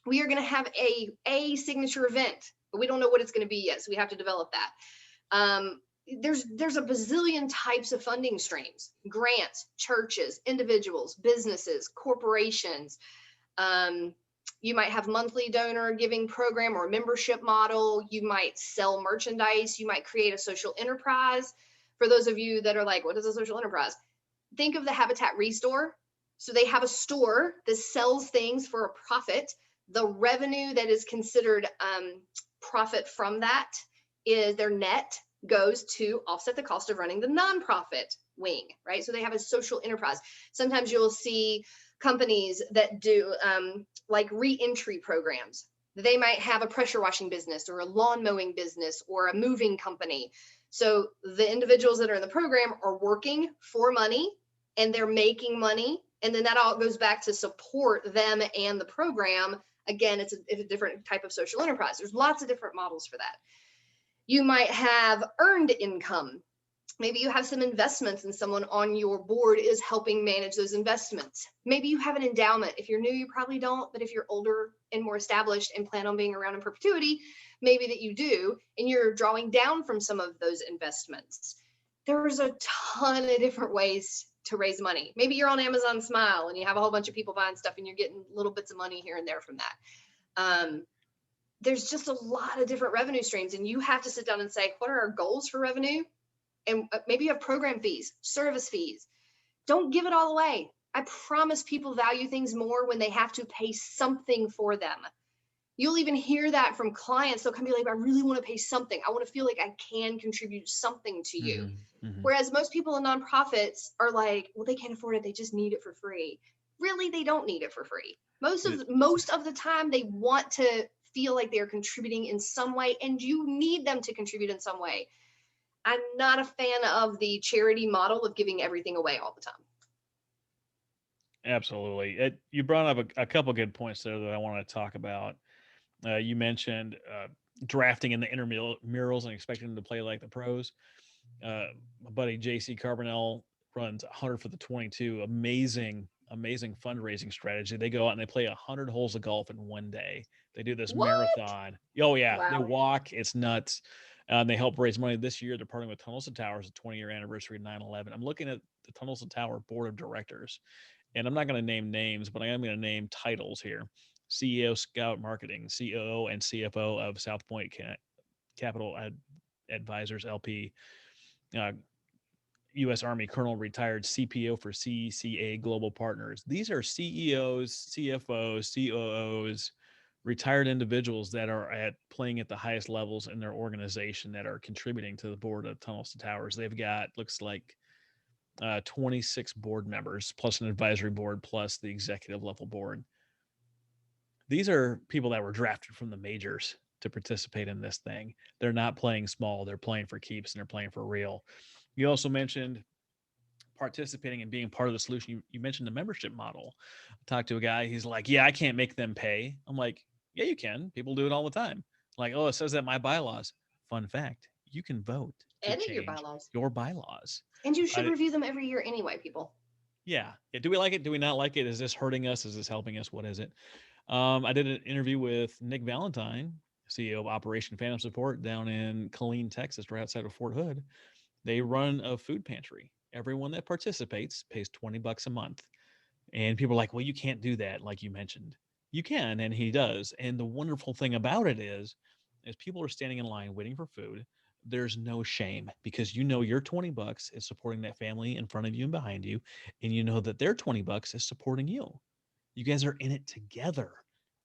S2: We are going to have a signature event, but we don't know what it's going to be yet. So we have to develop that. There's a bazillion types of funding streams: grants, churches, individuals, businesses, corporations. You might have monthly donor giving program or membership model. You might sell merchandise. You might create a social enterprise. For those of you that are like, what is a social enterprise? Think of the Habitat Restore. So they have a store that sells things for a profit. The revenue that is considered profit from that is their net goes to offset the cost of running the nonprofit wing, right? So they have a social enterprise. Sometimes you'll see companies that do like re-entry programs. They might have a pressure washing business or a lawn mowing business or a moving company. So the individuals that are in the program are working for money and they're making money. And then that all goes back to support them and the program. Again, it's a different type of social enterprise. There's lots of different models for that. You might have earned income. Maybe you have some investments and someone on your board is helping manage those investments. Maybe you have an endowment. If you're new, you probably don't, but if you're older and more established and plan on being around in perpetuity, maybe that you do, and you're drawing down from some of those investments. There's a ton of different ways to raise money. Maybe you're on Amazon Smile and you have a whole bunch of people buying stuff and you're getting little bits of money here and there from that. There's just a lot of different revenue streams, and you have to sit down and say, what are our goals for revenue? And maybe you have program fees, service fees. Don't give it all away. I promise people value things more when they have to pay something for them. You'll even hear that from clients. They'll come be like, I really want to pay something. I want to feel like I can contribute something to you. Whereas most people in nonprofits are like, well, they can't afford it. They just need it for free. Really, they don't need it for free. Most of the time, they want to feel like they're contributing in some way, and you need them to contribute in some way. I'm not a fan of the charity model of giving everything away all the time.
S1: Absolutely. You brought up a couple good points there that I want to talk about. You mentioned drafting in the intramurals and expecting them to play like the pros. My buddy JC Carbonell runs 100 for the 22. Amazing fundraising strategy. They go out and they play 100 holes of golf in one day. They do this
S2: What?
S1: marathon. Oh yeah,
S2: Wow.
S1: they walk. It's nuts. They help raise money this year. They're partnering with Tunnels to Towers, the 20-year anniversary of 9/11. I'm looking at the Tunnels to Tower board of directors, and I'm not going to name names, but I am going to name titles here: CEO Scout Marketing, COO and CFO of South Point Capital Advisors LP, U.S. Army Colonel retired CPO for CCA Global Partners. These are CEOs, CFOs, COOs, retired individuals that are playing at the highest levels in their organization that are contributing to the board of Tunnels to Towers. They've got, looks like, 26 board members plus an advisory board plus the executive level board. These are people that were drafted from the majors to participate in this thing. They're not playing small. They're playing for keeps and they're playing for real. You also mentioned participating and being part of the solution. You mentioned the membership model. I talked to a guy. He's like, yeah, I can't make them pay. I'm like, yeah, you can. People do it all the time. Like, oh, it says that my bylaws. Fun fact, you can vote to
S2: Edit your
S1: change
S2: bylaws.
S1: your bylaws.
S2: And you should review them every year anyway, people.
S1: Yeah. Do we like it? Do we not like it? Is this hurting us? Is this helping us? What is it? I did an interview with Nick Valentine, CEO of Operation Phantom Support down in Killeen, Texas, right outside of Fort Hood. They run a food pantry. Everyone that participates pays $20 a month. And people are like, well, you can't do that, like you mentioned. You can, and he does. And the wonderful thing about it is people are standing in line waiting for food, there's no shame because you know your $20 is supporting that family in front of you and behind you, and you know that their $20 is supporting you. You guys are in it together.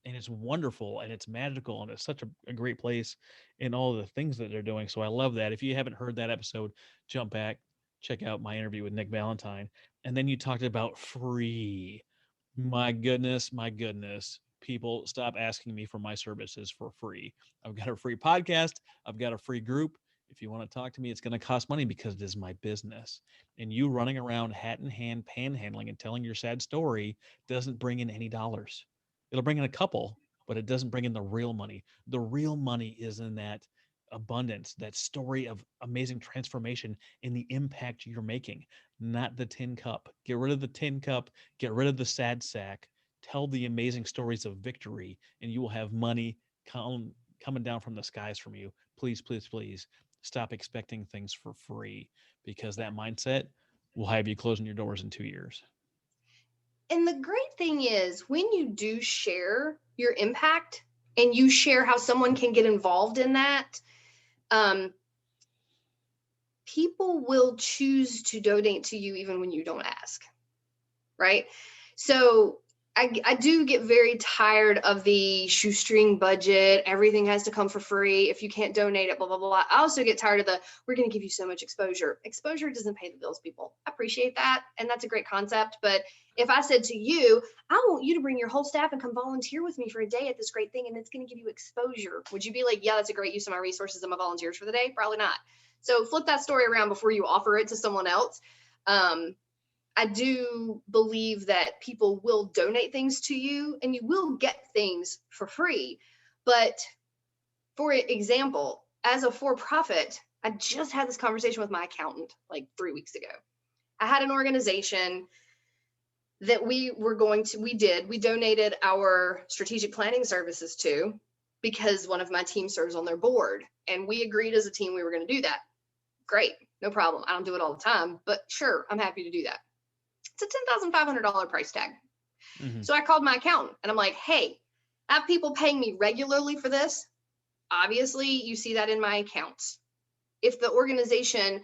S1: And it's wonderful and it's magical and it's such a great place in all the things that they're doing. So I love that. If you haven't heard that episode, jump back, check out my interview with Nick Valentine. And then you talked about free. My goodness, my goodness. people stop asking me for my services for free. I've got a free podcast, I've got a free group. If you want to talk to me, it's going to cost money because it is my business. And you running around hat in hand, panhandling and telling your sad story doesn't bring in any dollars. It'll bring in a couple, but it doesn't bring in the real money. The real money is in that abundance, that story of amazing transformation and the impact you're making, not the tin cup. Get rid of the tin cup, get rid of the sad sack, tell the amazing stories of victory, and you will have money coming down from the skies from you. Please, please, please stop expecting things for free because
S2: Yeah.
S1: that mindset will have you closing your doors in 2 years.
S2: And the great thing is when you do share your impact and you share how someone can get involved in that, um, people will choose to donate to you even when you don't ask, right? So I do get very tired of the shoestring budget. Everything has to come for free. If you can't donate it, blah, blah, blah. I also get tired of the, we're going to give you so much exposure. Exposure doesn't pay the bills, people. I appreciate that. And that's a great concept. But if I said to you, I want you to bring your whole staff and come volunteer with me for a day at this great thing, and it's going to give you exposure, would you be like, yeah, that's a great use of my resources and my volunteers for the day? Probably not. So flip that story around before you offer it to someone else. I do believe that people will donate things to you and you will get things for free. But for example, as a for profit, I just had this conversation with my accountant like 3 weeks ago. I had an organization that we donated our strategic planning services to because one of my team serves on their board. And we agreed as a team we were going to do that. Great, no problem. I don't do it all the time, but sure, I'm happy to do that. It's a $10,500 price tag.
S1: Mm-hmm.
S2: So I called my accountant and I'm like, hey, I have people paying me regularly for this. Obviously, you see that in my accounts. If the organization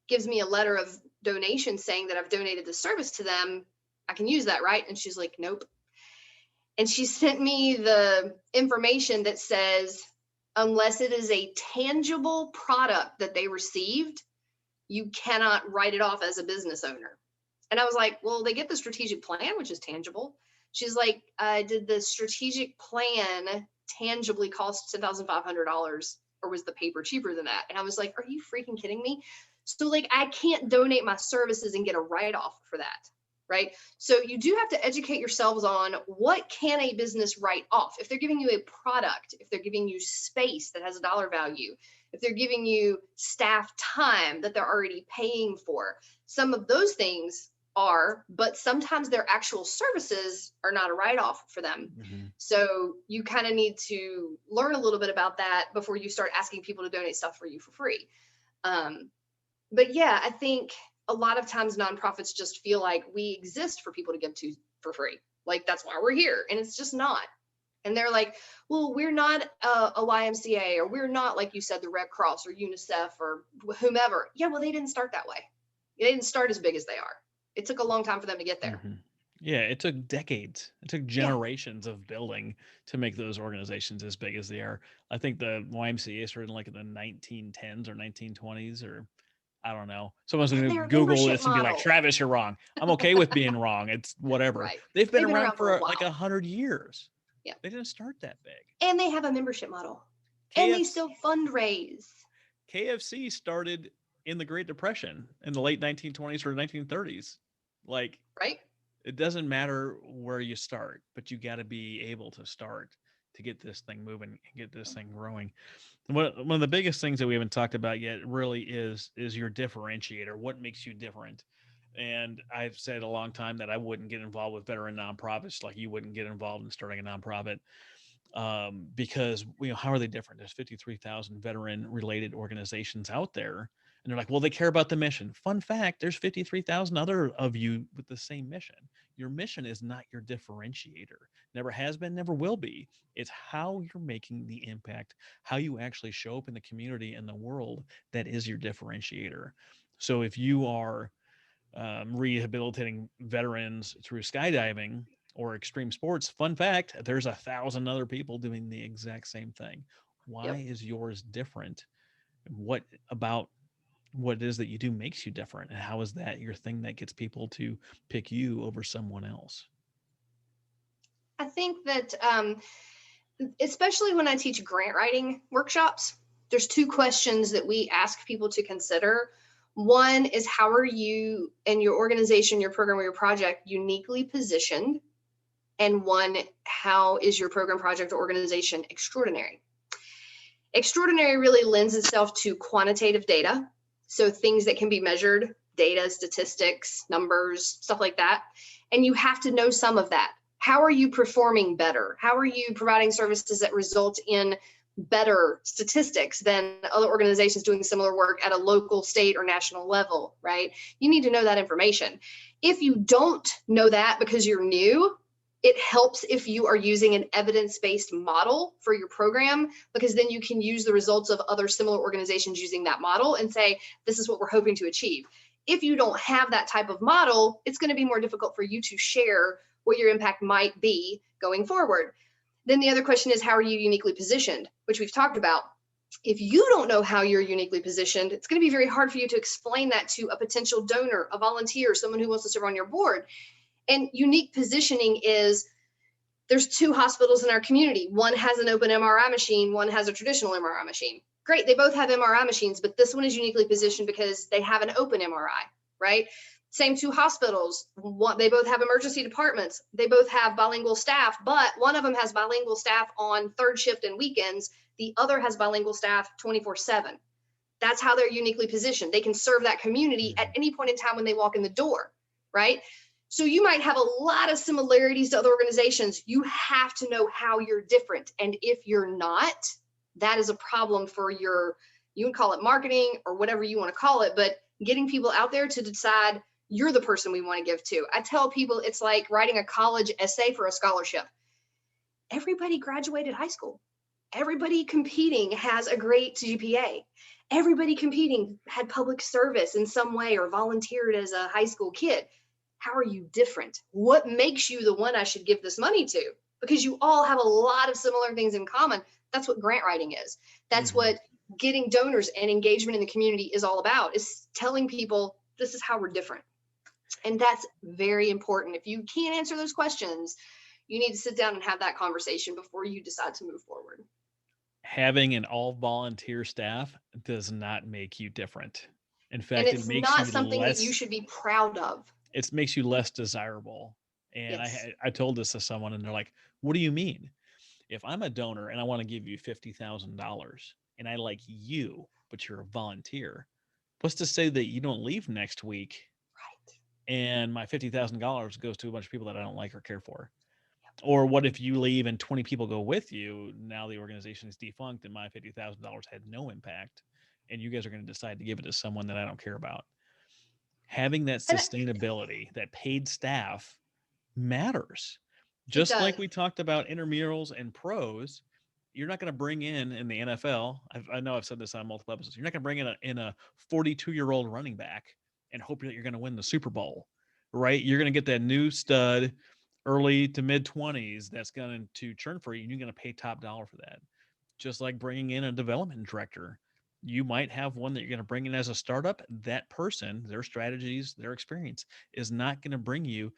S2: gives me a letter of donation saying that I've donated the service to them, I can use that, right? And she's like, nope. And she sent me the information that says, unless it is a tangible product that they received, you cannot write it off as a business owner. And I was like, well, they get the strategic plan, which is tangible. She's like, did the strategic plan tangibly cost $10,500 or was the paper cheaper than that? And I was like, are you freaking kidding me? So like, I can't donate my services and get a write-off for that. Right. So you do have to educate yourselves on what can a business write off. If they're giving you a product, if they're giving you space that has a dollar value, if they're giving you staff time that they're already paying for, some of those things are, but sometimes their actual services are not a write-off for them.
S1: Mm-hmm.
S2: So you kind of need to learn a little bit about that before you start asking people to donate stuff for you for free. But yeah, I think a lot of times nonprofits just feel like we exist for people to give to for free. Like that's why we're here. And it's just not. And they're like, well, we're not a YMCA, or we're not, like you said, the Red Cross or UNICEF or whomever. Yeah, well, they didn't start that way. They didn't start as big as they are. It took a long time for them to get there.
S1: Mm-hmm. Yeah, it took decades. It took
S2: Yeah.
S1: generations of building to make those organizations as big as they are. I think the YMCA started in like in the 1910s or 1920s, or I don't know. Someone's going
S2: And
S1: to
S2: their
S1: Google
S2: membership
S1: this and be like,
S2: model.
S1: Travis, you're wrong. I'm okay with being wrong. It's whatever.
S2: Right.
S1: They've been
S2: They've been
S1: around
S2: around for a
S1: for like
S2: while.
S1: 100 years.
S2: Yeah.
S1: They didn't start that big.
S2: And they have a membership model. And they
S1: KFC,
S2: still fundraise.
S1: KFC started in the Great Depression in the late 1920s or 1930s. Like,
S2: Right?
S1: it doesn't matter where you start, but you got to be able to start to get this thing moving and get this thing growing. One of the biggest things that we haven't talked about yet really is your differentiator. What makes you different? And I've said a long time that I wouldn't get involved with veteran nonprofits like you wouldn't get involved in starting a nonprofit, because how are they different? There's 53,000 veteran related organizations out there, and they're like, well, they care about the mission. Fun fact: there's 53,000 other of you with the same mission. Your mission is not your differentiator. Never has been, never will be. It's how you're making the impact, how you actually show up in the community and the world, that is your differentiator. So if you are rehabilitating veterans through skydiving or extreme sports, fun fact, there's 1,000 other people doing the exact same thing. Why
S2: Yep.
S1: is yours different? What about what it is that you do makes you different? And how is that your thing that gets people to pick you over someone else?
S2: I think that especially when I teach grant writing workshops, there's two questions that we ask people to consider. One is, how are you and your organization, your program, or your project uniquely positioned? And one, how is your program, project, or organization extraordinary? Extraordinary really lends itself to quantitative data. So things that can be measured, data, statistics, numbers, stuff like that. And you have to know some of that. How are you performing better? How are you providing services that result in better statistics than other organizations doing similar work at a local, state, or national level, right? You need to know that information. If you don't know that because you're new, it helps if you are using an evidence-based model for your program, because then you can use the results of other similar organizations using that model and say, this is what we're hoping to achieve. If you don't have that type of model, it's going to be more difficult for you to share what your impact might be going forward. Then the other question is, how are you uniquely positioned, which we've talked about. If you don't know how you're uniquely positioned, it's going to be very hard for you to explain that to a potential donor, a volunteer, someone who wants to serve on your board. And unique positioning is, there's two hospitals in our community. One has an open MRI machine, one has a traditional MRI machine. Great, they both have MRI machines, but this one is uniquely positioned because they have an open MRI, right? Same two hospitals, they both have emergency departments. They both have bilingual staff, but one of them has bilingual staff on third shift and weekends. The other has bilingual staff 24/7. That's how they're uniquely positioned. They can serve that community at any point in time when they walk in the door, right? So you might have a lot of similarities to other organizations. You have to know how you're different. And if you're not, that is a problem for your, you can call it marketing or whatever you want to call it, but getting people out there to decide you're the person we want to give to. I tell people it's like writing a college essay for a scholarship. Everybody graduated high school. Everybody competing has a great GPA. Everybody competing had public service in some way or volunteered as a high school kid. How are you different? What makes you the one I should give this money to? Because you all have a lot of similar things in common. That's what grant writing is. That's what getting donors and engagement in the community is all about, is telling people this is how we're different. And that's very important. If you can't answer those questions, you need to sit down and have that conversation before you decide to move forward.
S1: Having an all volunteer staff does not make you different. In
S2: And
S1: fact, it
S2: it's
S1: makes
S2: not
S1: you
S2: something that you
S1: less
S2: should be proud of.
S1: it makes you less desirable. And
S2: Yes.
S1: I told this to someone and they're like, "What do you mean? If I'm a donor and I want to give you $50,000 and I like you, but you're a volunteer, what's to say that you don't leave next week
S2: Right.
S1: and my $50,000 goes to a bunch of people that I don't like or care for? Or what if you leave and 20 people go with you? Now the organization is defunct and my $50,000 had no impact, and you guys are going to decide to give it to someone that I don't care about." Having that
S2: And
S1: sustainability, that paid staff matters.
S2: it
S1: Just
S2: does.
S1: like we talked about intramurals and pros, you're not going to bring in the NFL. I know I've said this on multiple episodes. You're not going to bring in a 42-year-old running back and hope that you're going to win the Super Bowl, right? You're going to get that new stud, early to mid 20s, that's going to churn for you, and you're going to pay top dollar for that. Just like bringing in a development director, you might have one that you're going to bring in as a startup. That person, their strategies, their experience is not going to bring you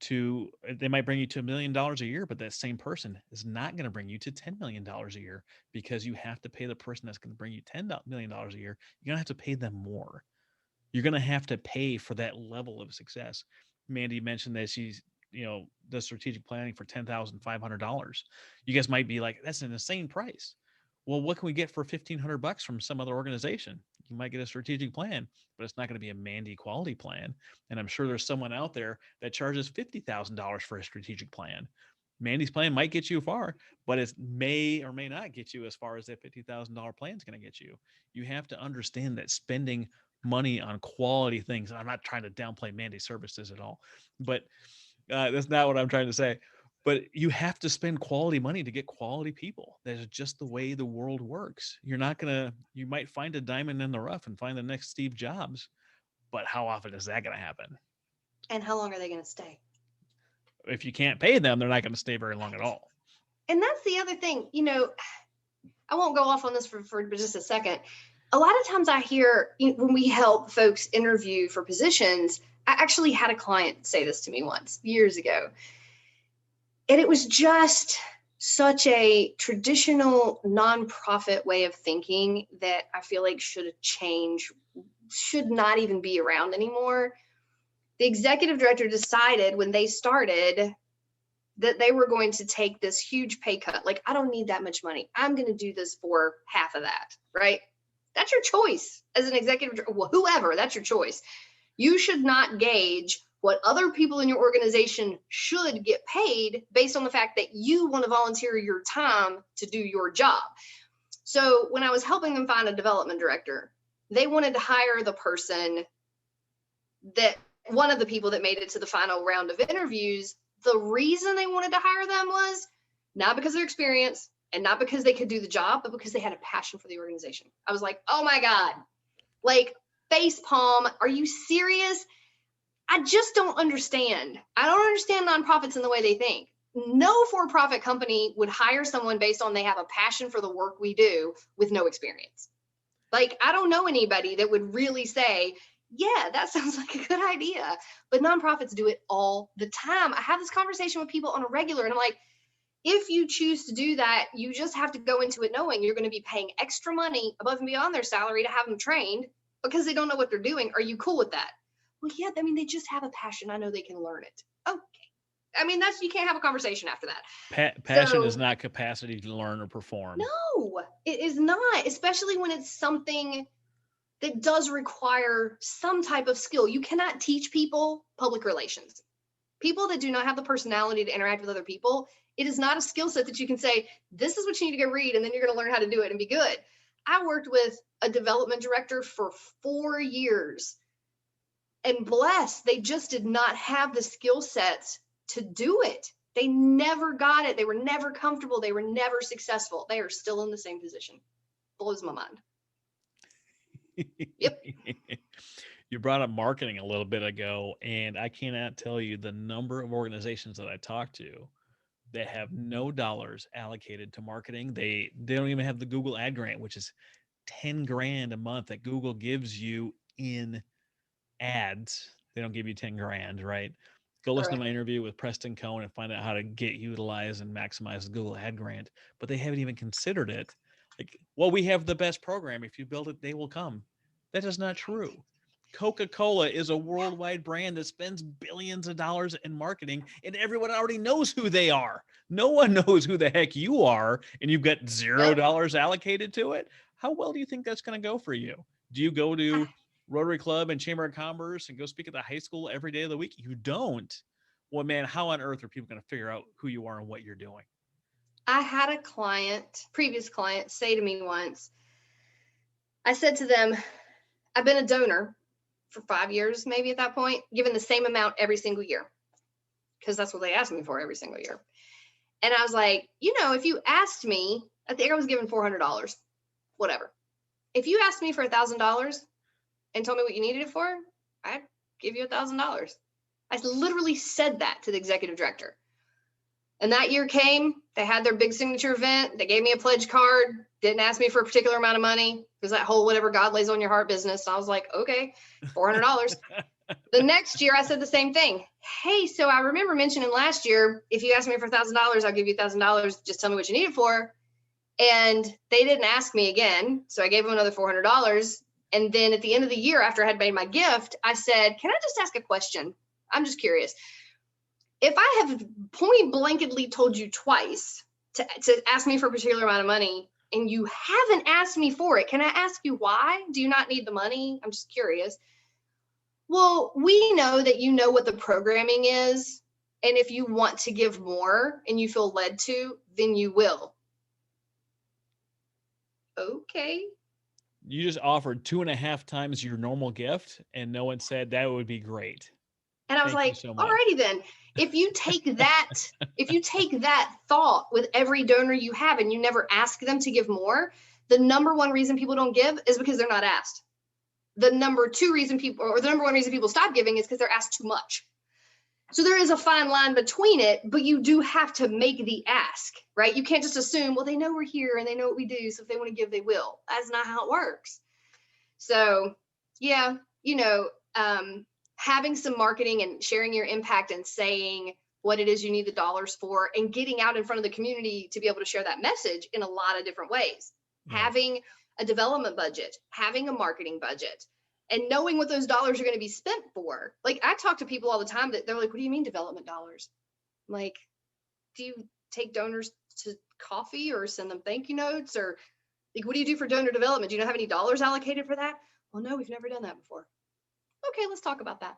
S1: to, they might bring you to $1 million a year, but that same person is not going to bring you to $10 million a year, because you have to pay the person that's going to bring you $10 million a year. You're going to have to pay them more. You're going to have to pay for that level of success. Mandy mentioned that she's, the strategic planning for $10,500. You guys might be like, that's an insane price. Well, what can we get for $1,500 from some other organization? You might get a strategic plan, but it's not going to be a Mandy quality plan. And I'm sure there's someone out there that charges $50,000 for a strategic plan. Mandy's plan might get you far, but it may or may not get you as far as that $50,000 plan is going to get you. You have to understand that spending money on quality things, and I'm not trying to downplay Mandy's services at all, but that's not what I'm trying to say. But you have to spend quality money to get quality people. That's just the way the world works. You're not gonna. You might find a diamond in the rough and find the next Steve Jobs, but how often is that going to happen?
S2: And how long are they going to stay?
S1: If you can't pay them, they're not going to stay very long at all.
S2: And that's the other thing, I won't go off on this for just a second. A lot of times I hear, when we help folks interview for positions, I actually had a client say this to me once years ago. And it was just such a traditional nonprofit way of thinking that I feel like should change, should not even be around anymore. The executive director decided when they started that they were going to take this huge pay cut. Like, I don't need that much money. I'm going to do this for half of that, right? That's your choice as an executive, well, whoever, that's your choice. You should not gauge what other people in your organization should get paid based on the fact that you want to volunteer your time to do your job. So when I was helping them find a development director, they wanted to hire the person that one of the people that made it to the final round of interviews. The reason they wanted to hire them was not because of their experience and not because they could do the job, but because they had a passion for the organization. I was like, oh my God, like face palm. Are you serious? I just don't understand. I don't understand nonprofits in the way they think. No for-profit company would hire someone based on they have a passion for the work we do with no experience. Like, I don't know anybody that would really say, yeah, that sounds like a good idea. But nonprofits do it all the time. I have this conversation with people on a regular, and I'm like, if you choose to do that, you just have to go into it knowing you're going to be paying extra money above and beyond their salary to have them trained because they don't know what they're doing. Are you cool with that? Well, yeah, I mean, they just have a passion. I know they can learn it. Okay. I mean, you can't have a conversation after that.
S1: Passion is
S2: So,
S1: not capacity to learn or perform.
S2: no, it is not, especially when it's something that does require some type of skill. You cannot teach people public relations. People that do not have the personality to interact with other people, it is not a skill set that you can say, this is what you need to go read, and then you're going to learn how to do it and be good. I worked with a development director for 4 years, and blessed, they just did not have the skill sets to do it. They never got it. They were never comfortable. They were never successful. They are still in the same position. Blows my mind. Yep.
S1: You brought up marketing a little bit ago, and I cannot tell you the number of organizations that I talk to that have no dollars allocated to marketing. They don't even have the Google ad grant, which is 10 grand a month that Google gives you in ads. They don't give you 10 grand, right? Go listen to my
S2: Correct.
S1: interview with Preston Cohen and find out how to get utilized and maximize the Google ad grant. But they haven't even considered it. Like, well, we have the best program. If you build it, they will come. That is not true. Coca-Cola is a worldwide brand that spends billions of dollars in marketing, and everyone already knows who they are. No one knows who the heck you are, and you've got
S2: Yep.
S1: $0 allocated to it. How well do you think that's going to go for you? Do you go to Rotary Club and Chamber of Commerce and go speak at the high school every day of the week? You don't. Well, man, how on earth are people going to figure out who you are and what you're doing?
S2: I had a previous client, say to me once, I said to them, I've been a donor for 5 years, maybe at that point, given the same amount every single year, because that's what they asked me for every single year. And I was like, if you asked me, I think I was given $400, whatever. If you asked me for $1,000 and told me what you needed it for, I'd give you $1,000. I literally said that to the executive director. And that year came, they had their big signature event. They gave me a pledge card, didn't ask me for a particular amount of money because that whole whatever God lays on your heart business. I was like, okay, $400. The next year, I said the same thing. Hey, so I remember mentioning last year, if you ask me for $1,000, I'll give you $1,000. Just tell me what you need it for. And they didn't ask me again. So I gave them another $400. And then at the end of the year, after I had made my gift, I said, can I just ask a question? I'm just curious. If I have point blanketly told you twice to ask me for a particular amount of money and you haven't asked me for it, can I ask you why? Do you not need the money? I'm just curious. Well, we know that you know what the programming is. And if you want to give more and you feel led to, then you will. Okay.
S1: You just offered 2.5 times your normal gift, and no one said that would be great.
S2: And I was
S1: Thank you
S2: like,
S1: so much.
S2: alrighty then. If you take that thought with every donor you have and you never ask them to give more, the number one reason people don't give is because they're not asked. The number one reason people stop giving is because they're asked too much. So there is a fine line between it, but you do have to make the ask, right? You can't just assume, well, they know we're here and they know what we do. So if they want to give, they will. That's not how it works. So yeah, having some marketing and sharing your impact and saying, what it is you need the dollars for, and getting out in front of the community to be able to share that message in a lot of different ways.
S1: Yeah.
S2: Having a development budget, having a marketing budget, and knowing what those dollars are going to be spent for. Like, I talk to people all the time that they're like, what do you mean development dollars? I'm like, do you take donors to coffee or send them thank you notes? Or like, what do you do for donor development? Do you not have any dollars allocated for that? Well, no, we've never done that before. Okay, let's talk about that.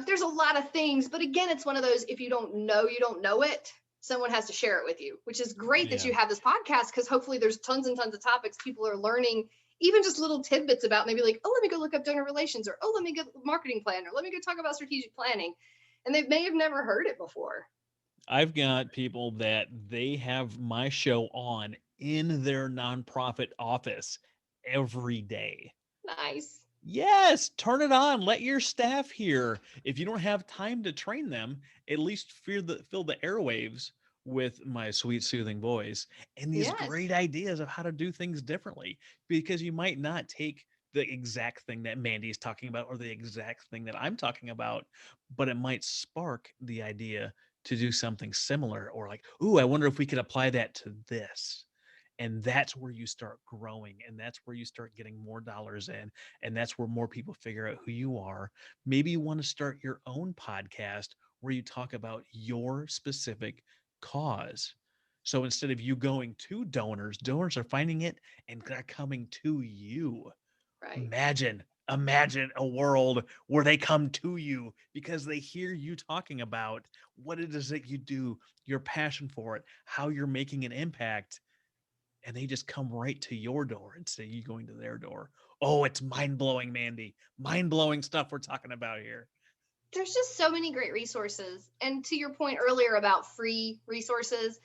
S2: There's a lot of things, but again, it's one of those, if you don't know, you don't know it. Someone has to share it with you, which is great that
S1: Yeah.
S2: you have this podcast, because hopefully there's tons and tons of topics people are learning, even just little tidbits about, maybe like, oh, let me go look up donor relations, or oh, let me get marketing plan, or let me go talk about strategic planning. And they may have never heard it before.
S1: I've got people that they have my show on in their nonprofit office every day.
S2: Nice.
S1: Yes, turn it on. Let your staff hear. If you don't have time to train them, at least fill the airwaves with my sweet, soothing voice and these
S2: Yes.
S1: great ideas of how to do things differently. Because you might not take the exact thing that Mandy is talking about or the exact thing that I'm talking about, but it might spark the idea to do something similar, or like, ooh, I wonder if we could apply that to this. And that's where you start growing, and that's where you start getting more dollars in, and that's where more people figure out who you are. Maybe you want to start your own podcast where you talk about your specific cause. So instead of you going to donors, donors are finding it and they're coming to you.
S2: Right.
S1: Imagine a world where they come to you because they hear you talking about what it is that you do, your passion for it, how you're making an impact, and they just come right to your door instead of you going to their door. Oh, it's mind-blowing, Mandy. Mind-blowing stuff we're talking about here.
S2: There's just so many great resources. And to your point earlier about free resources,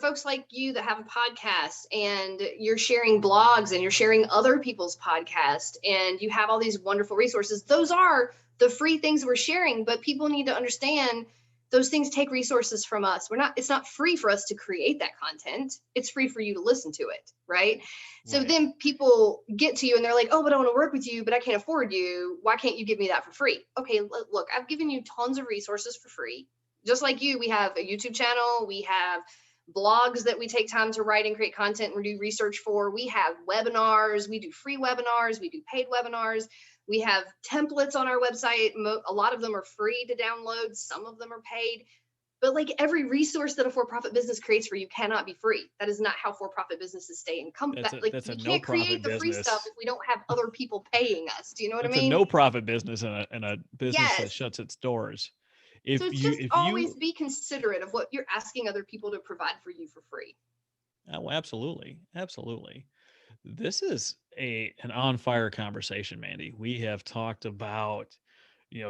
S2: folks like you that have a podcast and you're sharing blogs and you're sharing other people's podcasts and you have all these wonderful resources. Those are the free things we're sharing, but people need to understand those things take resources from us. It's not free for us to create that content. It's free for you to listen to it, right? So
S1: Right.
S2: then people get to you and they're like, oh, but I want to work with you, but I can't afford you. Why can't you give me that for free? Okay, look, I've given you tons of resources for free. Just like you, we have a YouTube channel, we have blogs that we take time to write and create content and do research for. We have webinars, we do free webinars, we do paid webinars. We have templates on our website. A lot of them are free to download, some of them are paid. But like every resource that a for-profit business creates for you cannot be free. That is not how for-profit businesses stay in like
S1: That's a
S2: we can't create
S1: no-profit
S2: the free stuff
S1: business.
S2: if we don't have other people paying us. Do you know what I
S1: It's a
S2: mean?
S1: no-profit business and a business that
S2: Yes.
S1: shuts its doors.
S2: So
S1: If
S2: it's
S1: you
S2: just
S1: if
S2: always
S1: you
S2: be considerate of what you're asking other people to provide for you for free.
S1: Oh, absolutely. Absolutely. This is a an on fire conversation, Mandy. We have talked about,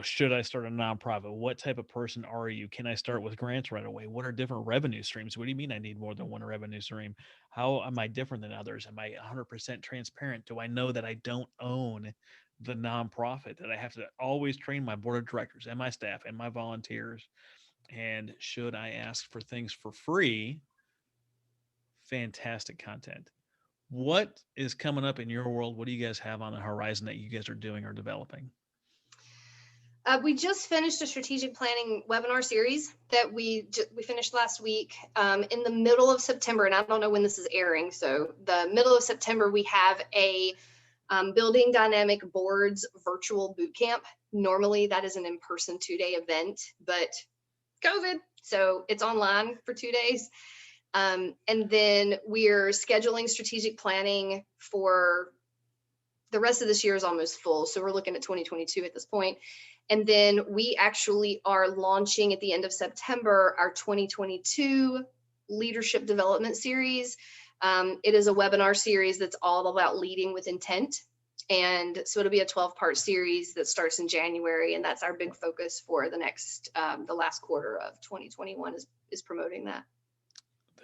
S1: should I start a nonprofit? What type of person are you? Can I start with grants right away? What are different revenue streams? What do you mean I need more than one revenue stream? How am I different than others? Am I 100% transparent? Do I know that I don't own the nonprofit, that I have to always train my board of directors and my staff and my volunteers? And should I ask for things for free? Fantastic content. What is coming up in your world? What do you guys have on the horizon that you guys are doing or developing?
S2: We just finished a strategic planning webinar series that we finished last week. In the middle of September, and I don't know when this is airing, so the middle of September, we have a building dynamic boards virtual boot camp. Normally, that is an in-person 2-day event, but COVID, so it's online for 2 days. And then we're scheduling strategic planning for the rest of this year is almost full. So we're looking at 2022 at this point. And then we actually are launching at the end of September our 2022 leadership development series. It is a webinar series that's all about leading with intent. And so it'll be a 12-part series that starts in January. And that's our big focus for the last quarter of 2021 is promoting that.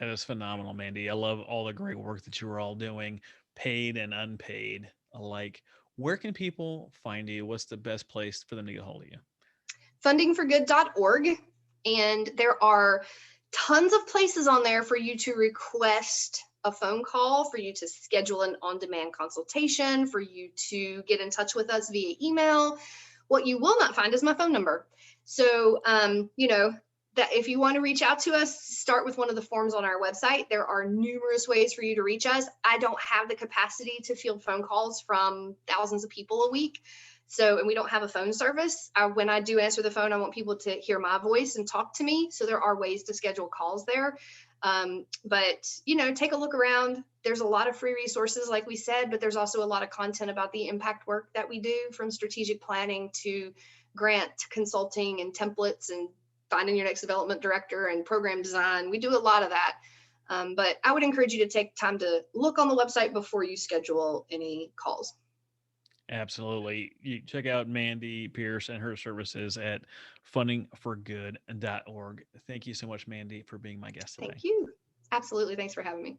S1: That is phenomenal, Mandy. I love all the great work that you are all doing, paid and unpaid alike. Where can people find you? What's the best place for them to get a hold of you?
S2: Fundingforgood.org. And there are tons of places on there for you to request a phone call, for you to schedule an on-demand consultation, for you to get in touch with us via email. What you will not find is my phone number. So, that if you want to reach out to us, start with one of the forms on our website. There are numerous ways for you to reach us. I don't have the capacity to field phone calls from thousands of people a week. So, and we don't have a phone service. When I do answer the phone, I want people to hear my voice and talk to me. So there are ways to schedule calls there. But, take a look around. There's a lot of free resources, like we said, but there's also a lot of content about the impact work that we do, from strategic planning to grant consulting and templates and finding your next development director and program design. We do a lot of that. But I would encourage you to take time to look on the website before you schedule any calls.
S1: Absolutely. You check out Mandy Pearce and her services at fundingforgood.org. Thank you so much, Mandy, for being my guest today.
S2: Thank you. Absolutely. Thanks for having me.